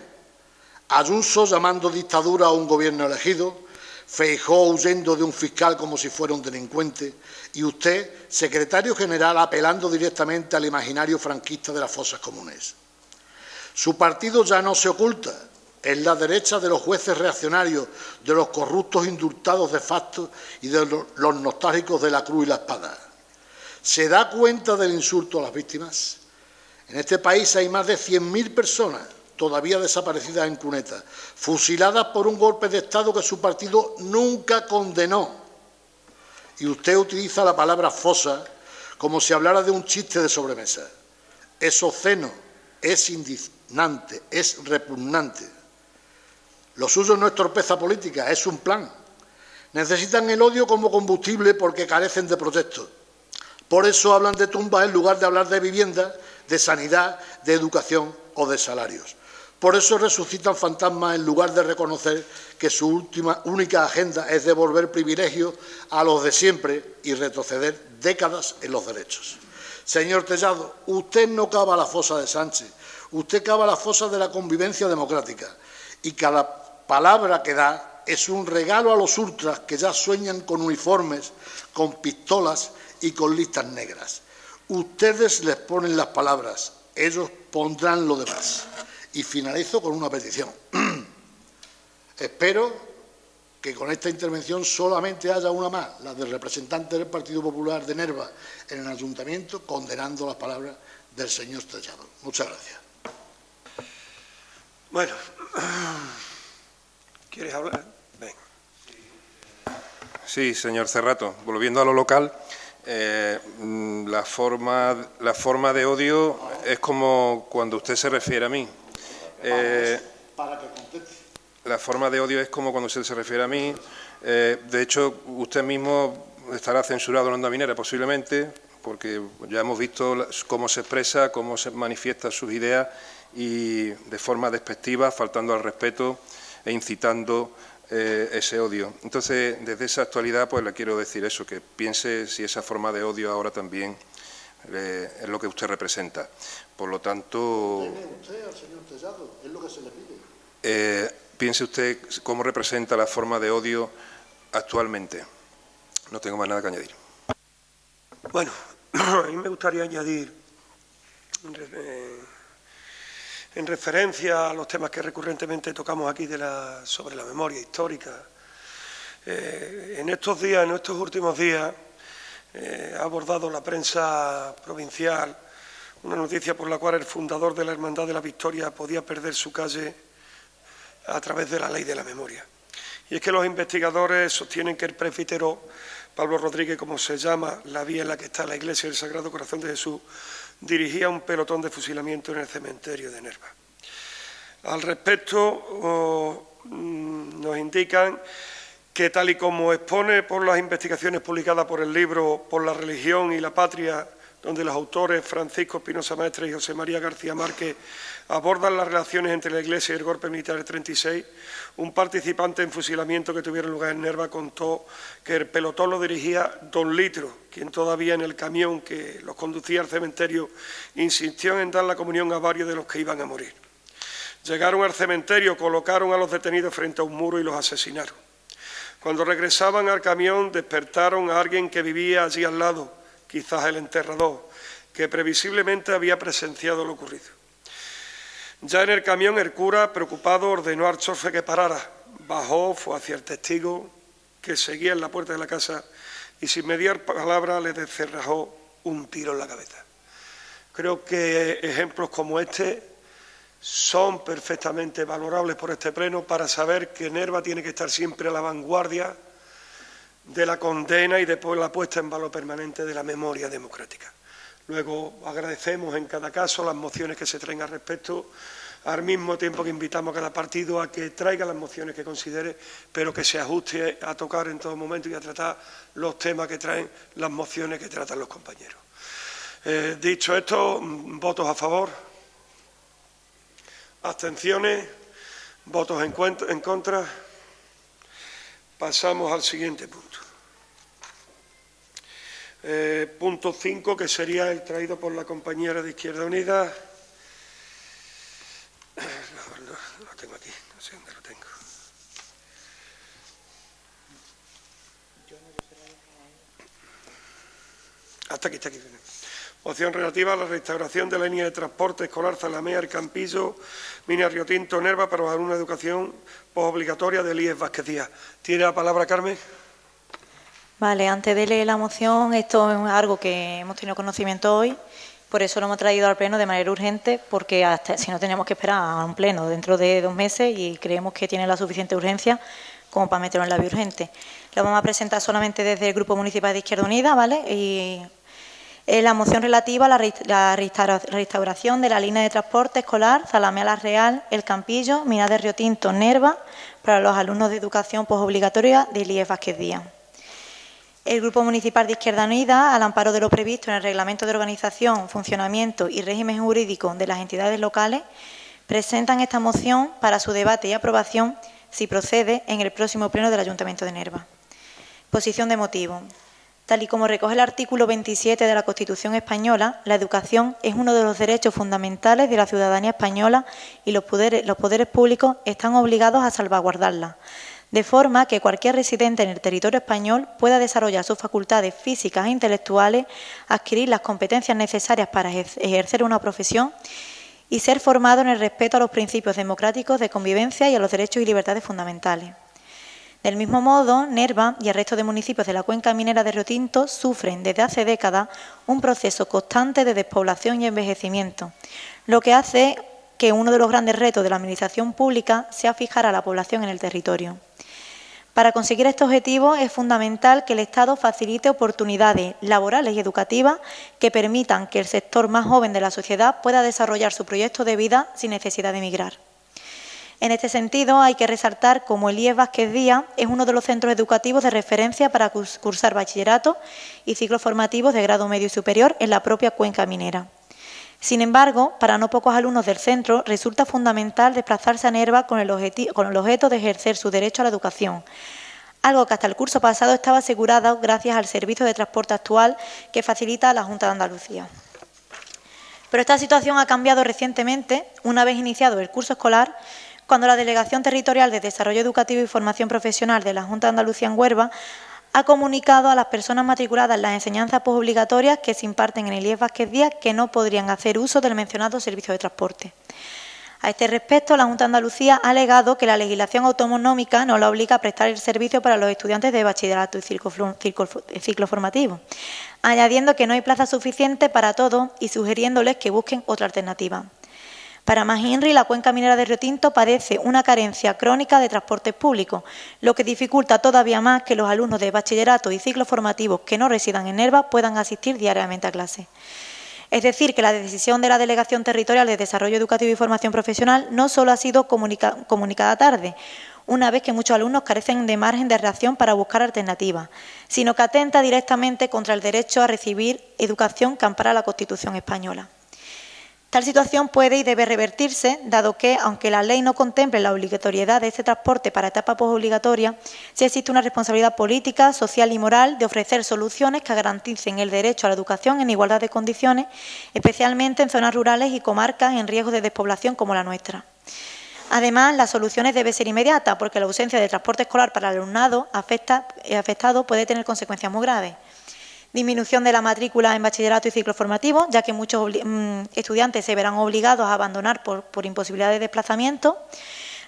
Ayuso llamando dictadura a un gobierno elegido, Feijóo huyendo de un fiscal como si fuera un delincuente y usted, secretario general, apelando directamente al imaginario franquista de las fosas comunes. Su partido ya no se oculta, es la derecha de los jueces reaccionarios, de los corruptos indultados de facto y de los nostálgicos de la cruz y la espada. ¿Se da cuenta del insulto a las víctimas? En este país hay más de 100.000 personas todavía desaparecidas en cunetas, fusiladas por un golpe de Estado que su partido nunca condenó. Y usted utiliza la palabra fosa como si hablara de un chiste de sobremesa. Es obsceno, es indignante, es repugnante. Lo suyo no es torpeza política, es un plan. Necesitan el odio como combustible porque carecen de proyectos. Por eso hablan de tumbas en lugar de hablar de vivienda, de sanidad, de educación o de salarios. Por eso resucita el fantasma en lugar de reconocer que su única agenda es devolver privilegios a los de siempre y retroceder décadas en los derechos. Señor Tellado, usted no cava la fosa de Sánchez, usted cava la fosa de la convivencia democrática y cada palabra que da es un regalo a los ultras que ya sueñan con uniformes, con pistolas y con listas negras. Ustedes les ponen las palabras, ellos pondrán lo demás. Y finalizo con una petición. Espero que con esta intervención solamente haya una más, la del representante del Partido Popular de Nerva en el Ayuntamiento, condenando las palabras del señor Tellado. Muchas gracias. Bueno, ¿quieres hablar? Venga. Sí, señor Cerrato. Volviendo a lo local, la forma de odio es como cuando usted se refiere a mí. Para que conteste. La forma de odio es como cuando usted se refiere a mí. De hecho, usted mismo estará censurado en Onda Minera, posiblemente, porque ya hemos visto cómo se expresa, cómo se manifiesta sus ideas y de forma despectiva, faltando al respeto e incitando ese odio. Entonces, desde esa actualidad, pues le quiero decir eso, que piense si esa forma de odio ahora también es lo que usted representa. Por lo tanto... ¿Tiene usted al señor Tellado? Es lo que se le pide. Piense usted cómo representa la forma de odio actualmente. No tengo más nada que añadir. Bueno, a mí me gustaría añadir, en referencia a los temas que recurrentemente tocamos aquí sobre la memoria histórica, en estos días, en estos últimos días, ha abordado la prensa provincial una noticia por la cual el fundador de la Hermandad de la Victoria podía perder su calle a través de la ley de la memoria. Y es que los investigadores sostienen que el presbítero Pablo Rodríguez, como se llama la vía en la que está la iglesia del Sagrado Corazón de Jesús, dirigía un pelotón de fusilamiento en el cementerio de Nerva. Al respecto, nos indican que, tal y como expone por las investigaciones publicadas por el libro Por la religión y la patria, donde los autores Francisco Espinosa Maestre y José María García Márquez abordan las relaciones entre la Iglesia y el golpe militar del 36, un participante en fusilamiento que tuvieron lugar en Nerva contó que el pelotón lo dirigía don Litro, quien todavía en el camión que los conducía al cementerio insistió en dar la comunión a varios de los que iban a morir. Llegaron al cementerio, colocaron a los detenidos frente a un muro y los asesinaron. Cuando regresaban al camión, despertaron a alguien que vivía allí al lado, quizás el enterrador, que previsiblemente había presenciado lo ocurrido. Ya en el camión, el cura, preocupado, ordenó al chofer que parara. Bajó, fue hacia el testigo, que seguía en la puerta de la casa, y sin mediar palabra le descerrajó un tiro en la cabeza. Creo que ejemplos como este son perfectamente valorables por este pleno para saber que Nerva tiene que estar siempre a la vanguardia de la condena y de la puesta en valor permanente de la memoria democrática. Luego agradecemos en cada caso las mociones que se traen al respecto, al mismo tiempo que invitamos a cada partido a que traiga las mociones que considere, pero que se ajuste a tocar en todo momento y a tratar los temas que traen las mociones que tratan los compañeros. Dicho esto, votos a favor, abstenciones, votos en contra. Pasamos al siguiente punto. Punto 5, que sería el traído por la compañera de Izquierda Unida. Lo tengo aquí, no sé dónde lo tengo. Está aquí. Moción relativa a la restauración de la línea de transporte escolar Zalamea, El Campillo, Mina Río Tinto, Nerva, para una educación posobligatoria de Elías Vázquez Díaz. ¿Tiene la palabra, Carmen? Vale, antes de leer la moción, esto es algo que hemos tenido conocimiento hoy, por eso lo hemos traído al Pleno de manera urgente, porque si no tenemos que esperar a un Pleno dentro de 2 meses y creemos que tiene la suficiente urgencia como para meterlo en la vía urgente. Lo vamos a presentar solamente desde el Grupo Municipal de Izquierda Unida, ¿vale? Y la moción relativa a la restauración de la línea de transporte escolar Zalamea La Real, El Campillo, Mina de Río Tinto, Nerva, para los alumnos de educación posobligatoria de Elías Vázquez Díaz. El Grupo Municipal de Izquierda Unida, al amparo de lo previsto en el Reglamento de Organización, Funcionamiento y Régimen Jurídico de las entidades locales, presentan esta moción para su debate y aprobación, si procede, en el próximo pleno del Ayuntamiento de Nerva. Exposición de motivos. Tal y como recoge el artículo 27 de la Constitución española, la educación es uno de los derechos fundamentales de la ciudadanía española y los poderes públicos están obligados a salvaguardarla, de forma que cualquier residente en el territorio español pueda desarrollar sus facultades físicas e intelectuales, adquirir las competencias necesarias para ejercer una profesión y ser formado en el respeto a los principios democráticos de convivencia y a los derechos y libertades fundamentales. Del mismo modo, Nerva y el resto de municipios de la cuenca minera de Río Tinto sufren desde hace décadas un proceso constante de despoblación y envejecimiento, lo que hace que uno de los grandes retos de la administración pública sea fijar a la población en el territorio. Para conseguir este objetivo es fundamental que el Estado facilite oportunidades laborales y educativas que permitan que el sector más joven de la sociedad pueda desarrollar su proyecto de vida sin necesidad de emigrar. En este sentido, hay que resaltar cómo el IES Vázquez Díaz es uno de los centros educativos de referencia para cursar bachillerato y ciclos formativos de grado medio y superior en la propia cuenca minera. Sin embargo, para no pocos alumnos del centro resulta fundamental desplazarse a Nerva con el objeto de ejercer su derecho a la educación, algo que hasta el curso pasado estaba asegurado gracias al servicio de transporte actual que facilita la Junta de Andalucía. Pero esta situación ha cambiado recientemente, una vez iniciado el curso escolar, cuando la Delegación Territorial de Desarrollo Educativo y Formación Profesional de la Junta de Andalucía en Huelva ha comunicado a las personas matriculadas en las enseñanzas postobligatorias que se imparten en el IES Vázquez Díaz que no podrían hacer uso del mencionado servicio de transporte. A este respecto, la Junta de Andalucía ha alegado que la legislación autonómica no la obliga a prestar el servicio para los estudiantes de bachillerato y ciclo formativo, añadiendo que no hay plaza suficiente para todos y sugiriéndoles que busquen otra alternativa. Para más INRI, la cuenca minera de Río Tinto padece una carencia crónica de transportes públicos, lo que dificulta todavía más que los alumnos de bachillerato y ciclos formativos que no residan en Nerva puedan asistir diariamente a clases. Es decir, que la decisión de la Delegación Territorial de Desarrollo Educativo y Formación Profesional no solo ha sido comunicada tarde, una vez que muchos alumnos carecen de margen de reacción para buscar alternativas, sino que atenta directamente contra el derecho a recibir educación que ampara la Constitución española. Tal situación puede y debe revertirse, dado que, aunque la ley no contemple la obligatoriedad de este transporte para etapa posobligatoria, sí existe una responsabilidad política, social y moral de ofrecer soluciones que garanticen el derecho a la educación en igualdad de condiciones, especialmente en zonas rurales y comarcas en riesgo de despoblación como la nuestra. Además, las soluciones deben ser inmediatas, porque la ausencia de transporte escolar para el alumnado afectado puede tener consecuencias muy graves. Disminución de la matrícula en bachillerato y ciclo formativo, ya que muchos estudiantes se verán obligados a abandonar por imposibilidad de desplazamiento.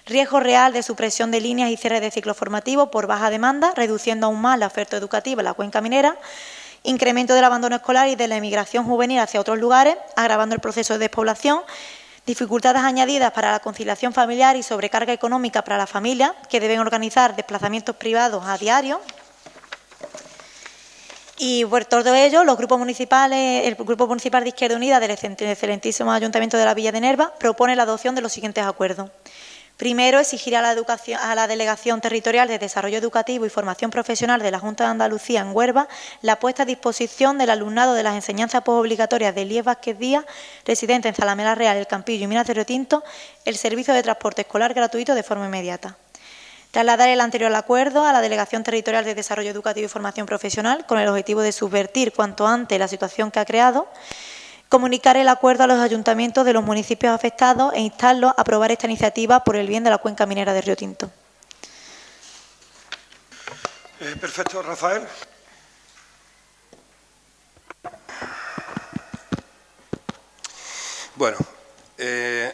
Riesgo real de supresión de líneas y cierre de ciclo formativo por baja demanda, reduciendo aún más la oferta educativa en la cuenca minera. Incremento del abandono escolar y de la emigración juvenil hacia otros lugares, agravando el proceso de despoblación. Dificultades añadidas para la conciliación familiar y sobrecarga económica para las familias, que deben organizar desplazamientos privados a diario. Y por todo ello, el Grupo Municipal de Izquierda Unida del excelentísimo Ayuntamiento de la Villa de Nerva propone la adopción de los siguientes acuerdos. Primero, exigir a la Delegación Territorial de Desarrollo Educativo y Formación Profesional de la Junta de Andalucía en Huelva la puesta a disposición del alumnado de las enseñanzas postobligatorias del IES Vázquez Díaz, residente en Zalamea Real, El Campillo y Minas de Río Tinto, el servicio de transporte escolar gratuito de forma inmediata. Trasladar el anterior acuerdo a la Delegación Territorial de Desarrollo Educativo y Formación Profesional con el objetivo de subvertir cuanto antes la situación que ha creado. Comunicar el acuerdo a los ayuntamientos de los municipios afectados e instarlos a aprobar esta iniciativa por el bien de la cuenca minera de Río Tinto. Perfecto, Rafael. Bueno,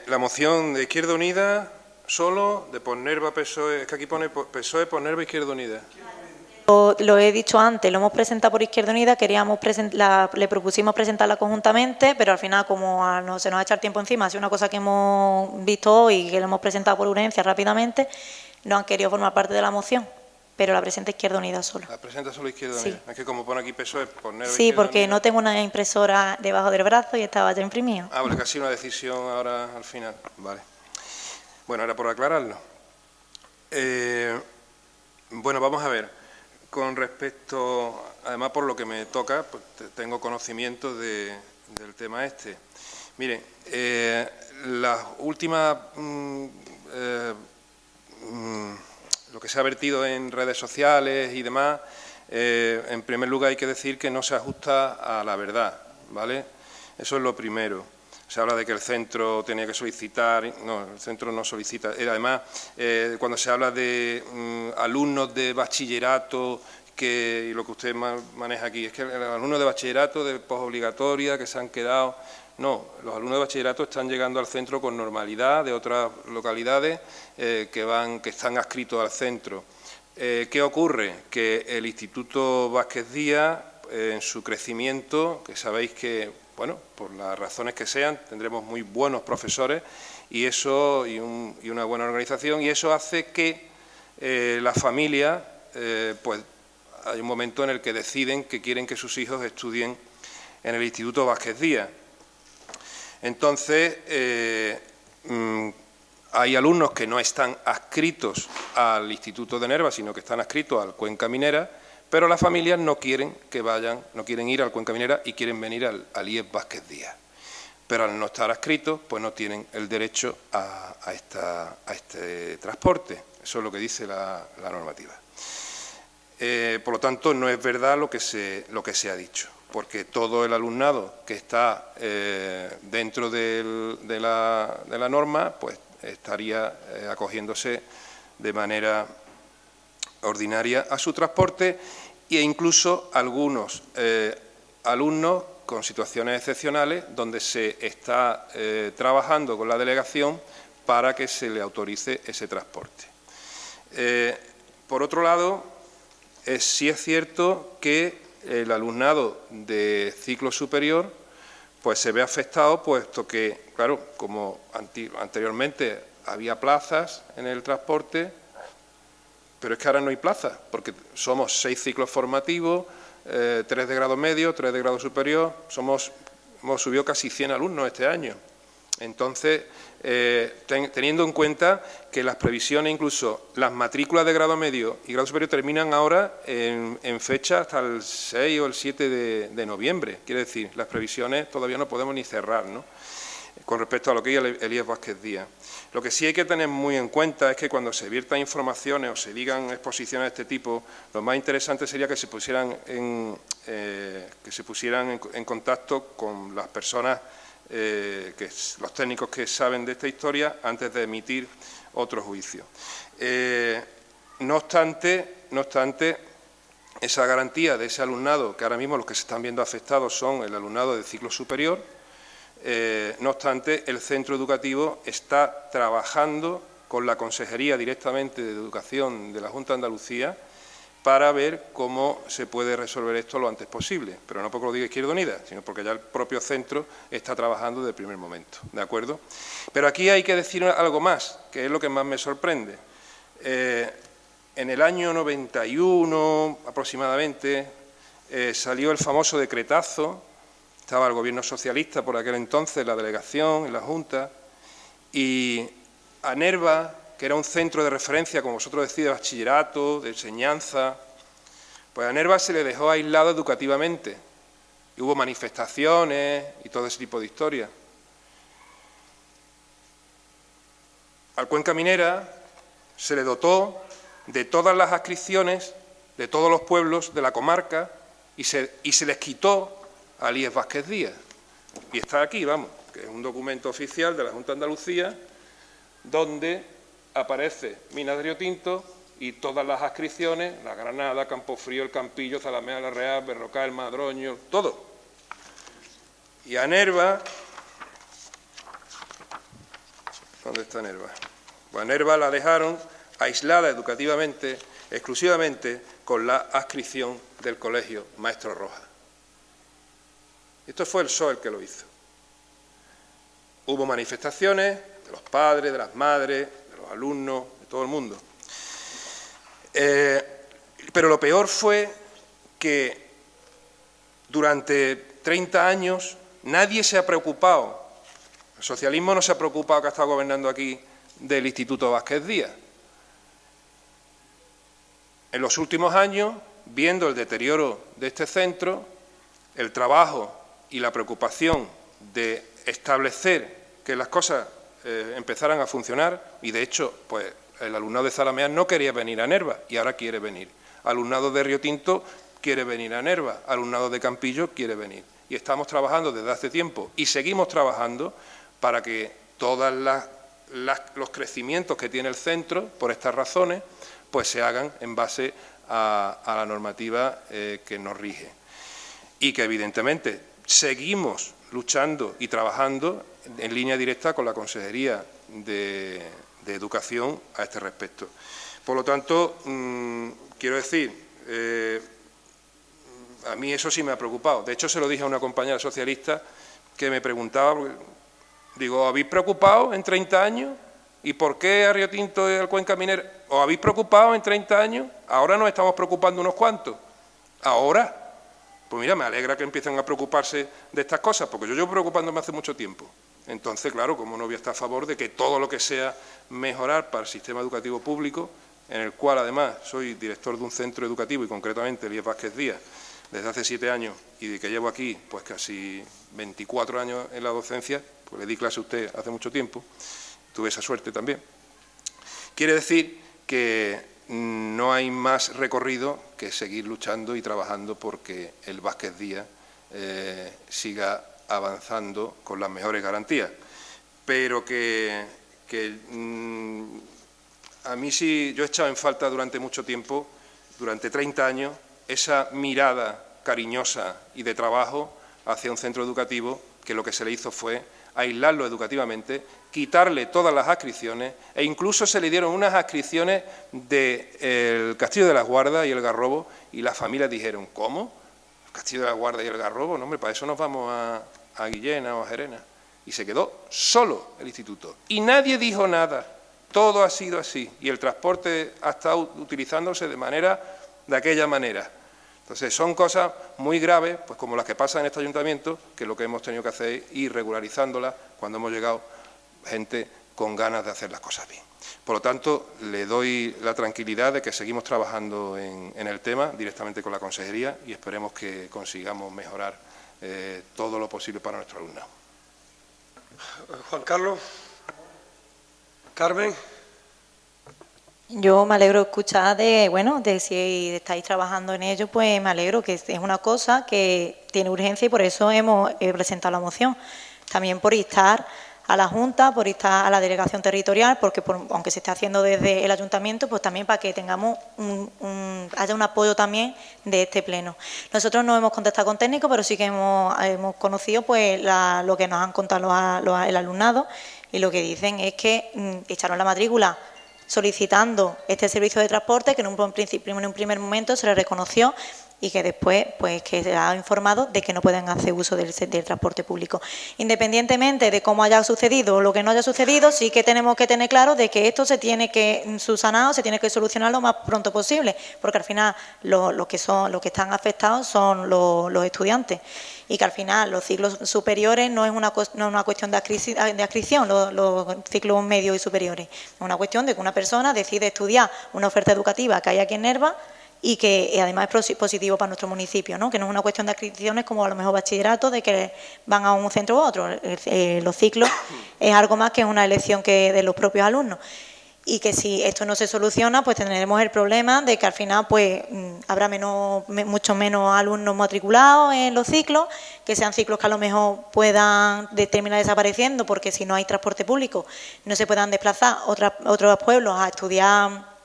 la moción de Izquierda Unida solo, de por Nerva PSOE, es que aquí pone PSOE por Nerva Izquierda Unida. Lo he dicho antes, lo hemos presentado por Izquierda Unida, le propusimos presentarla conjuntamente, pero al final, como se nos ha echado el tiempo encima, ha sido una cosa que hemos visto hoy y que lo hemos presentado por urgencia rápidamente, no han querido formar parte de la moción, pero la presenta Izquierda Unida solo. La presenta solo Izquierda Sí. Unida. Es que como pone aquí PSOE por Nerva Sí, Izquierda porque Unida. no tengo una impresora debajo del brazo y estaba ya imprimido. Ah, vale, casi una decisión ahora al final. Vale. Bueno, era por aclararlo. Bueno, vamos a ver. Con respecto, además por lo que me toca, pues tengo conocimiento del tema este. Mire, las últimas, lo que se ha vertido en redes sociales y demás, en primer lugar hay que decir que no se ajusta a la verdad, ¿vale? Eso es lo primero. Se habla de que el centro tenía que solicitar, no, el centro no solicita. Además, cuando se habla de alumnos de bachillerato, y lo que usted maneja aquí, es que los alumnos de bachillerato, de posobligatoria, que se han quedado... No, los alumnos de bachillerato están llegando al centro con normalidad, de otras localidades que están adscritos al centro. ¿Qué ocurre? Que el Instituto Vázquez Díaz, en su crecimiento, que sabéis que, bueno, por las razones que sean, tendremos muy buenos profesores y eso y una buena organización, y eso hace que las familias, pues, hay un momento en el que deciden que quieren que sus hijos estudien en el Instituto Vázquez Díaz. Entonces, hay alumnos que no están adscritos al Instituto de Nerva, sino que están adscritos al Cuenca Minera, pero las familias no quieren que vayan, no quieren ir al Cuenca Minera y quieren venir al IES Vázquez Díaz. Pero al no estar adscritos, pues no tienen el derecho a este transporte. Eso es lo que dice la normativa. Por lo tanto, no es verdad lo que se ha dicho, porque todo el alumnado que está dentro de la norma, pues estaría acogiéndose de manera ordinaria a su transporte, e incluso algunos alumnos con situaciones excepcionales donde se está trabajando con la delegación para que se le autorice ese transporte. Por otro lado, sí es cierto que el alumnado de ciclo superior pues se ve afectado, puesto que, claro, como anteriormente había plazas en el transporte, pero es que ahora no hay plazas, porque somos 6 ciclos formativos, 3 de grado medio, 3 de grado superior, hemos subido casi 100 alumnos este año. Entonces, teniendo en cuenta que las previsiones, incluso las matrículas de grado medio y grado superior, terminan ahora en fecha hasta el 6 o el 7 de noviembre. Quiere decir, las previsiones todavía no podemos ni cerrar, ¿no?, con respecto a lo que es el IES Vázquez Díaz. Lo que sí hay que tener muy en cuenta es que cuando se viertan informaciones o se digan exposiciones de este tipo, lo más interesante sería que se pusieran en contacto con las personas, los técnicos que saben de esta historia, antes de emitir otro juicio. No obstante, esa garantía de ese alumnado, que ahora mismo los que se están viendo afectados son el alumnado de ciclo superior, no obstante, el centro educativo está trabajando con la Consejería directamente de Educación de la Junta de Andalucía para ver cómo se puede resolver esto lo antes posible, pero no porque lo diga Izquierda Unida, sino porque ya el propio centro está trabajando desde el primer momento, ¿de acuerdo? Pero aquí hay que decir algo más, que es lo que más me sorprende. En el año 91 aproximadamente salió el famoso decretazo. Estaba el gobierno socialista por aquel entonces, la delegación, en la Junta, y a Nerva, que era un centro de referencia, como vosotros decís, de bachillerato, de enseñanza, pues a Nerva se le dejó aislado educativamente. Y hubo manifestaciones y todo ese tipo de historias. Al Cuenca Minera se le dotó de todas las adscripciones de todos los pueblos de la comarca y se les quitó al IES Vázquez Díaz. Y está aquí, vamos, que es un documento oficial de la Junta de Andalucía donde aparece Minas de Río Tinto y todas las adscripciones, La Granada, Campofrío, El Campillo, Zalamea, La Real, Berrocal, El Madroño, todo. Y a Nerva, ¿dónde está Nerva? Pues a Nerva la dejaron aislada educativamente, exclusivamente con la adscripción del Colegio Maestro Rojas. Esto fue el PSOE el que lo hizo. Hubo manifestaciones de los padres, de las madres, de los alumnos, de todo el mundo. Pero lo peor fue que durante 30 años nadie se ha preocupado, el socialismo no se ha preocupado, que ha estado gobernando aquí, del Instituto Vázquez Díaz. En los últimos años, viendo el deterioro de este centro, el trabajo y la preocupación de establecer que las cosas empezaran a funcionar y, de hecho, pues el alumnado de Zalamea no quería venir a Nerva y ahora quiere venir. Alumnado de Río Tinto quiere venir a Nerva, alumnado de Campillo quiere venir. Y estamos trabajando desde hace tiempo y seguimos trabajando para que todos los crecimientos que tiene el centro, por estas razones, pues se hagan en base a la normativa que nos rige. Y que, evidentemente, seguimos luchando y trabajando en línea directa con la Consejería de Educación a este respecto. Por lo tanto, quiero decir, a mí eso sí me ha preocupado. De hecho, se lo dije a una compañera socialista que me preguntaba, digo, ¿os habéis preocupado en 30 años? ¿Y por qué a Río Tinto y al Cuenca Minera? ¿Os habéis preocupado en 30 años? Ahora nos estamos preocupando unos cuantos. ¿Ahora? Pues mira, me alegra que empiecen a preocuparse de estas cosas, porque yo llevo preocupándome hace mucho tiempo. Entonces, claro, como no voy a estar a favor de que todo lo que sea mejorar para el sistema educativo público, en el cual además soy director de un centro educativo y concretamente Elías Vázquez Díaz, desde hace 7 años y de que llevo aquí pues casi 24 años en la docencia, pues le di clase a usted hace mucho tiempo, tuve esa suerte también. Quiere decir que no hay más recorrido que seguir luchando y trabajando porque el Vázquez Díaz siga avanzando con las mejores garantías. Pero a mí sí, yo he echado en falta durante mucho tiempo, durante 30 años, esa mirada cariñosa y de trabajo hacia un centro educativo que lo que se le hizo fue aislarlo educativamente, quitarle todas las adscripciones e incluso se le dieron unas adscripciones del Castillo de las Guardas y el Garrobo y las familias dijeron, ¿cómo? ¿El Castillo de las Guardas y el Garrobo? No, hombre, para eso nos vamos a Guillena o a Gerena. Y se quedó solo el instituto. Y nadie dijo nada. Todo ha sido así. Y el transporte ha estado utilizándose de aquella manera. Entonces, son cosas muy graves, pues como las que pasan en este ayuntamiento, que lo que hemos tenido que hacer es ir regularizándolas cuando hemos llegado gente con ganas de hacer las cosas bien. Por lo tanto, le doy la tranquilidad de que seguimos trabajando en el tema directamente con la Consejería y esperemos que consigamos mejorar todo lo posible para nuestro alumnado. Juan Carlos. Carmen. Yo me alegro de escuchar de si estáis trabajando en ello, pues me alegro, que es una cosa que tiene urgencia y por eso hemos presentado la moción. También por instar a la Junta, por instar a la Delegación Territorial, porque aunque se esté haciendo desde el Ayuntamiento, pues también para que tengamos haya un apoyo también de este Pleno. Nosotros no hemos contactado con técnicos, pero sí que hemos conocido pues lo que nos han contado el alumnado y lo que dicen es que echaron la matrícula solicitando este servicio de transporte que en un primer momento se le reconoció y que después pues que se ha informado de que no pueden hacer uso del transporte público. Independientemente de cómo haya sucedido o lo que no haya sucedido, sí que tenemos que tener claro de que esto se tiene que subsanar, se tiene que solucionar lo más pronto posible, porque al final los que están afectados son los estudiantes y que al final los ciclos superiores no es una cuestión de adscripción, los ciclos medios y superiores, es una cuestión de que una persona decide estudiar una oferta educativa que hay aquí en Nerva y que además es positivo para nuestro municipio, ¿no? Que no es una cuestión de adscripciones como a lo mejor bachillerato, de que van a un centro u otro. Los ciclos es algo más que una elección que de los propios alumnos. Y que si esto no se soluciona, pues tendremos el problema de que al final pues habrá mucho menos alumnos matriculados en los ciclos, que sean ciclos que a lo mejor puedan terminar desapareciendo, porque si no hay transporte público no se puedan desplazar otros pueblos a estudiar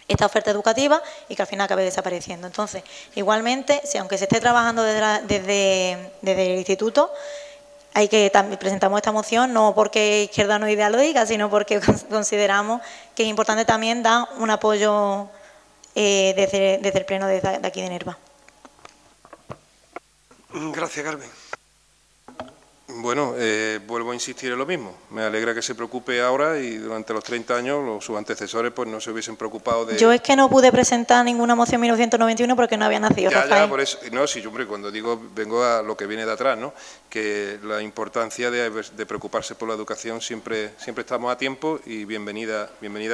esta oferta educativa y que al final acabe desapareciendo. Entonces, igualmente, si aunque se esté trabajando desde el instituto, también presentamos esta moción no porque Izquierda No Idea lo diga, sino porque consideramos que es importante también dar un apoyo desde el Pleno de aquí de Nerva. Gracias, Carmen. Bueno, vuelvo a insistir en lo mismo. Me alegra que se preocupe ahora y durante los 30 años sus antecesores pues no se hubiesen preocupado de... Yo es que no pude presentar ninguna moción en 1991 porque no había nacido, Rafael. Ya, por eso... No, sí, hombre, cuando digo, vengo a lo que viene de atrás, ¿no? Que la importancia de preocuparse por la educación siempre estamos a tiempo y bienvenida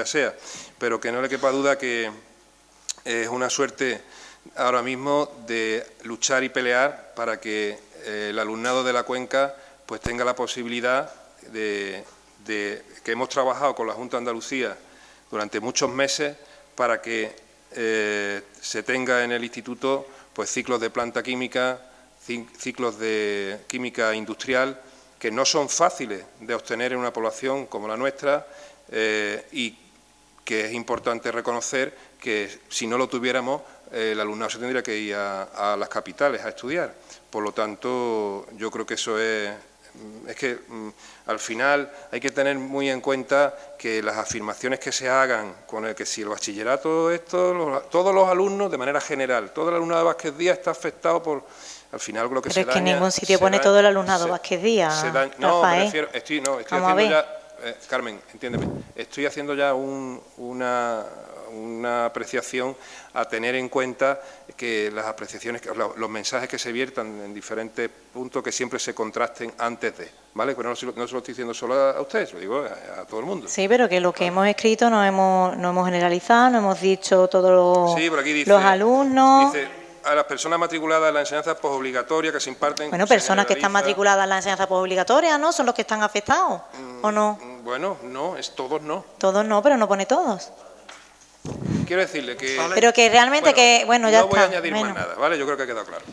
sea. Pero que no le quepa duda que es una suerte ahora mismo de luchar y pelear para que el alumnado de la Cuenca pues tenga la posibilidad de que hemos trabajado con la Junta de Andalucía durante muchos meses para que se tenga en el instituto pues ciclos de planta química, ciclos de química industrial, que no son fáciles de obtener en una población como la nuestra y que es importante reconocer que si no lo tuviéramos, el alumnado se tendría que ir a las capitales a estudiar. Por lo tanto, yo creo que eso es que al final hay que tener muy en cuenta que las afirmaciones que se hagan con el que si el bachillerato, todos los alumnos, de manera general, todo el alumnado de Vázquez Díaz está afectado por, al final lo que se daña... Pero es que en ningún sitio pone todo el alumnado Vázquez Díaz, no, Rafael. me refiero, estoy haciendo ya... Carmen, entiéndeme, estoy haciendo ya una apreciación a tener en cuenta que las apreciaciones, los mensajes que se viertan en diferentes puntos que siempre se contrasten antes de, ¿vale? Pero no se lo estoy diciendo solo a ustedes, lo digo a todo el mundo. Sí, pero que lo que hemos escrito no hemos generalizado, no hemos dicho todos sí, pero aquí dice, los alumnos... Dice, a las personas matriculadas en la enseñanza posobligatoria que se imparten... Bueno, personas que están matriculadas en la enseñanza posobligatoria, ¿no? ¿Son los que están afectados o no? Bueno, no, todos no. Todos no, pero no pone todos. Quiero decirle que... Vale. Pero que realmente ya no está. No voy a añadir más nada, ¿vale? Yo creo que ha quedado claro.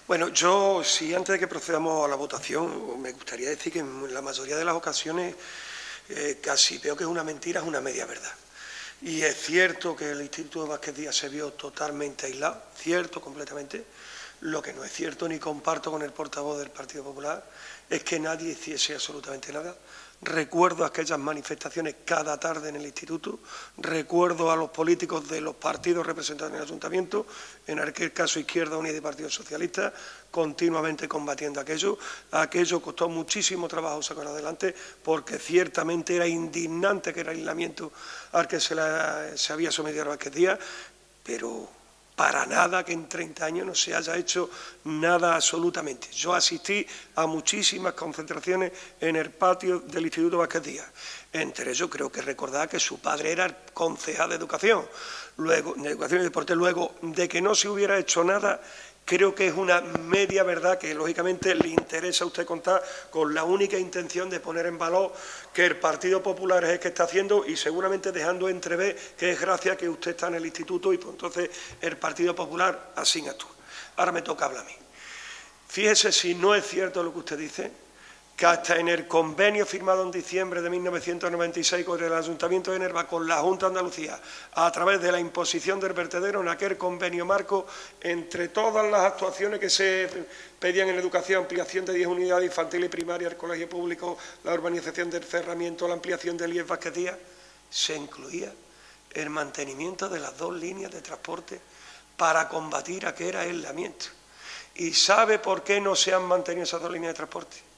Bueno, yo, si antes de que procedamos a la votación, me gustaría decir que en la mayoría de las ocasiones casi veo que es una mentira, es una media verdad. Y es cierto que el Instituto de Vázquez Díaz se vio totalmente aislado, cierto, completamente. Lo que no es cierto, ni comparto con el portavoz del Partido Popular, es que nadie hiciese absolutamente nada. Recuerdo aquellas manifestaciones cada tarde en el instituto, recuerdo a los políticos de los partidos representados en el ayuntamiento, en aquel caso Izquierda Unida y Partido Socialista, continuamente combatiendo aquello. Aquello costó muchísimo trabajo sacarlo adelante porque ciertamente era indignante que era el aislamiento al que se había sometido a Vázquez Díaz, pero para nada que en 30 años no se haya hecho nada absolutamente. Yo asistí a muchísimas concentraciones en el patio del Instituto Vázquez Díaz. Entre ellos creo que recordar que su padre era el concejal de Educación, luego de Educación y Deporte. Luego, de que no se hubiera hecho nada, creo que es una media verdad que lógicamente le interesa a usted contar con la única intención de poner en valor que el Partido Popular es el que está haciendo y seguramente dejando entrever que es gracias a que usted está en el instituto y pues entonces el Partido Popular así actúa. Ahora me toca hablar a mí. Fíjese si no es cierto lo que usted dice, que hasta en el convenio firmado en diciembre de 1996 con el Ayuntamiento de Nerva, con la Junta de Andalucía, a través de la imposición del vertedero, en aquel convenio marco, entre todas las actuaciones que se pedían en educación, ampliación de 10 unidades infantiles y primarias, el colegio público, la urbanización del cerramiento, la ampliación del IES Vázquez Díaz, se incluía el mantenimiento de las 2 líneas de transporte para combatir aquel aislamiento. ¿Y sabe por qué no se han mantenido esas 2 líneas de transporte?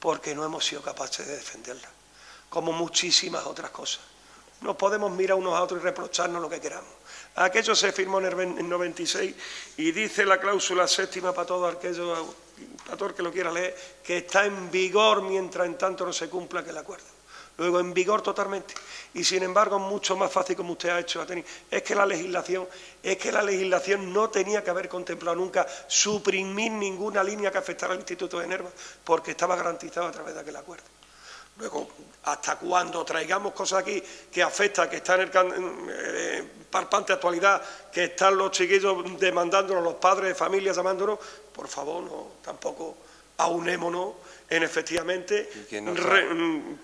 Porque no hemos sido capaces de defenderla, como muchísimas otras cosas. No podemos mirar unos a otros y reprocharnos lo que queramos. Aquello se firmó en el 96 y dice la cláusula 7ª para todo aquello, para todo el que lo quiera leer, que está en vigor mientras en tanto no se cumpla aquel acuerdo. Luego en vigor totalmente. Y sin embargo es mucho más fácil, como usted ha hecho, es que la legislación no tenía que haber contemplado nunca suprimir ninguna línea que afectara al Instituto de Nerva, porque estaba garantizado a través de aquel acuerdo. Luego, hasta cuando traigamos cosas aquí que afectan, que están en palpante actualidad, que están los chiquillos demandándonos, los padres de familia llamándonos, por favor, no, tampoco aunémonos en efectivamente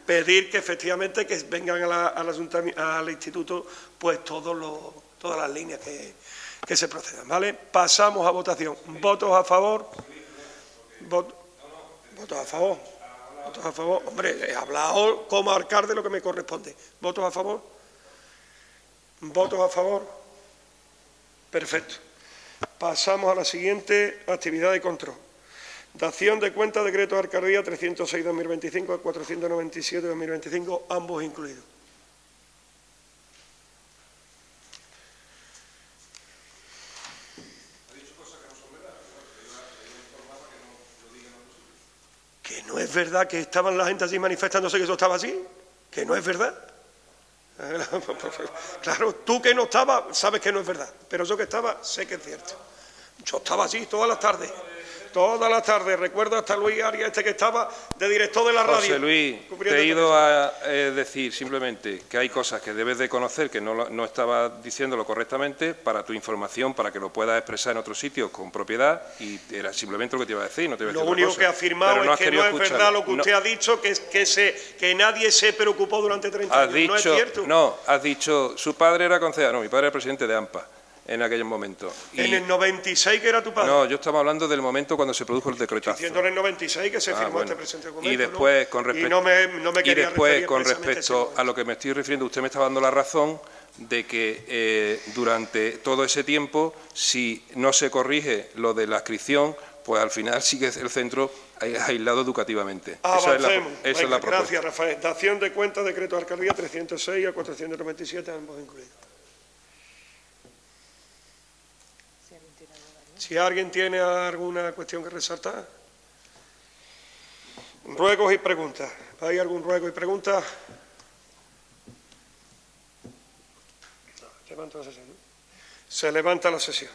pedir que efectivamente que vengan al instituto pues todas las líneas que se procedan, ¿vale? Pasamos a votación. ¿Votos a favor? ¿Votos a favor? ¿Votos a favor? Hombre, he hablado como alcalde lo que me corresponde. ¿Votos a favor? ¿Votos a favor? Perfecto. Pasamos a la siguiente actividad de control. Dación de cuenta, decreto de alcaldía 306-2025 a 497-2025, ambos incluidos. Que no es verdad que estaban la gente allí manifestándose que eso estaba así, que no es verdad. Claro, tú que no estabas sabes que no es verdad, pero yo que estaba sé que es cierto. Yo estaba allí todas las tardes. todas las tardes. Recuerdo hasta Luis Arias, que estaba de director de la radio. José Luis, te he ido a decir simplemente que hay cosas que debes de conocer, que no estaba diciéndolo correctamente, para tu información, para que lo puedas expresar en otros sitios con propiedad, y era simplemente lo que te iba a decir, no te iba a decir Lo otra único cosa. que ha afirmado Pero es que no es verdad lo que usted ha dicho, que nadie se preocupó durante 30 años. ¿No es cierto? No, has dicho, su padre era concejal, no, mi padre era presidente de AMPA en aquellos momentos. En el 96, que era tu padre. No, yo estaba hablando del momento cuando se produjo el decretazo. Diciendo en el 96 que se firmó bueno. este presente documento. Y después, ¿no? con respecto, y no me y quería después, referir con precisamente respecto a lo que me estoy refiriendo, usted me está dando la razón de que durante todo ese tiempo, si no se corrige lo de la adscripción, pues al final sigue el centro aislado educativamente. Avancemos. Esa es la propuesta. Gracias, Rafael. Dación de cuentas, decreto de alcaldía 306 a 497, ambos incluidos. Si alguien tiene alguna cuestión que resaltar. Ruegos y preguntas. ¿Hay algún ruego y pregunta? Levanto la sesión, ¿no? Se levanta la sesión.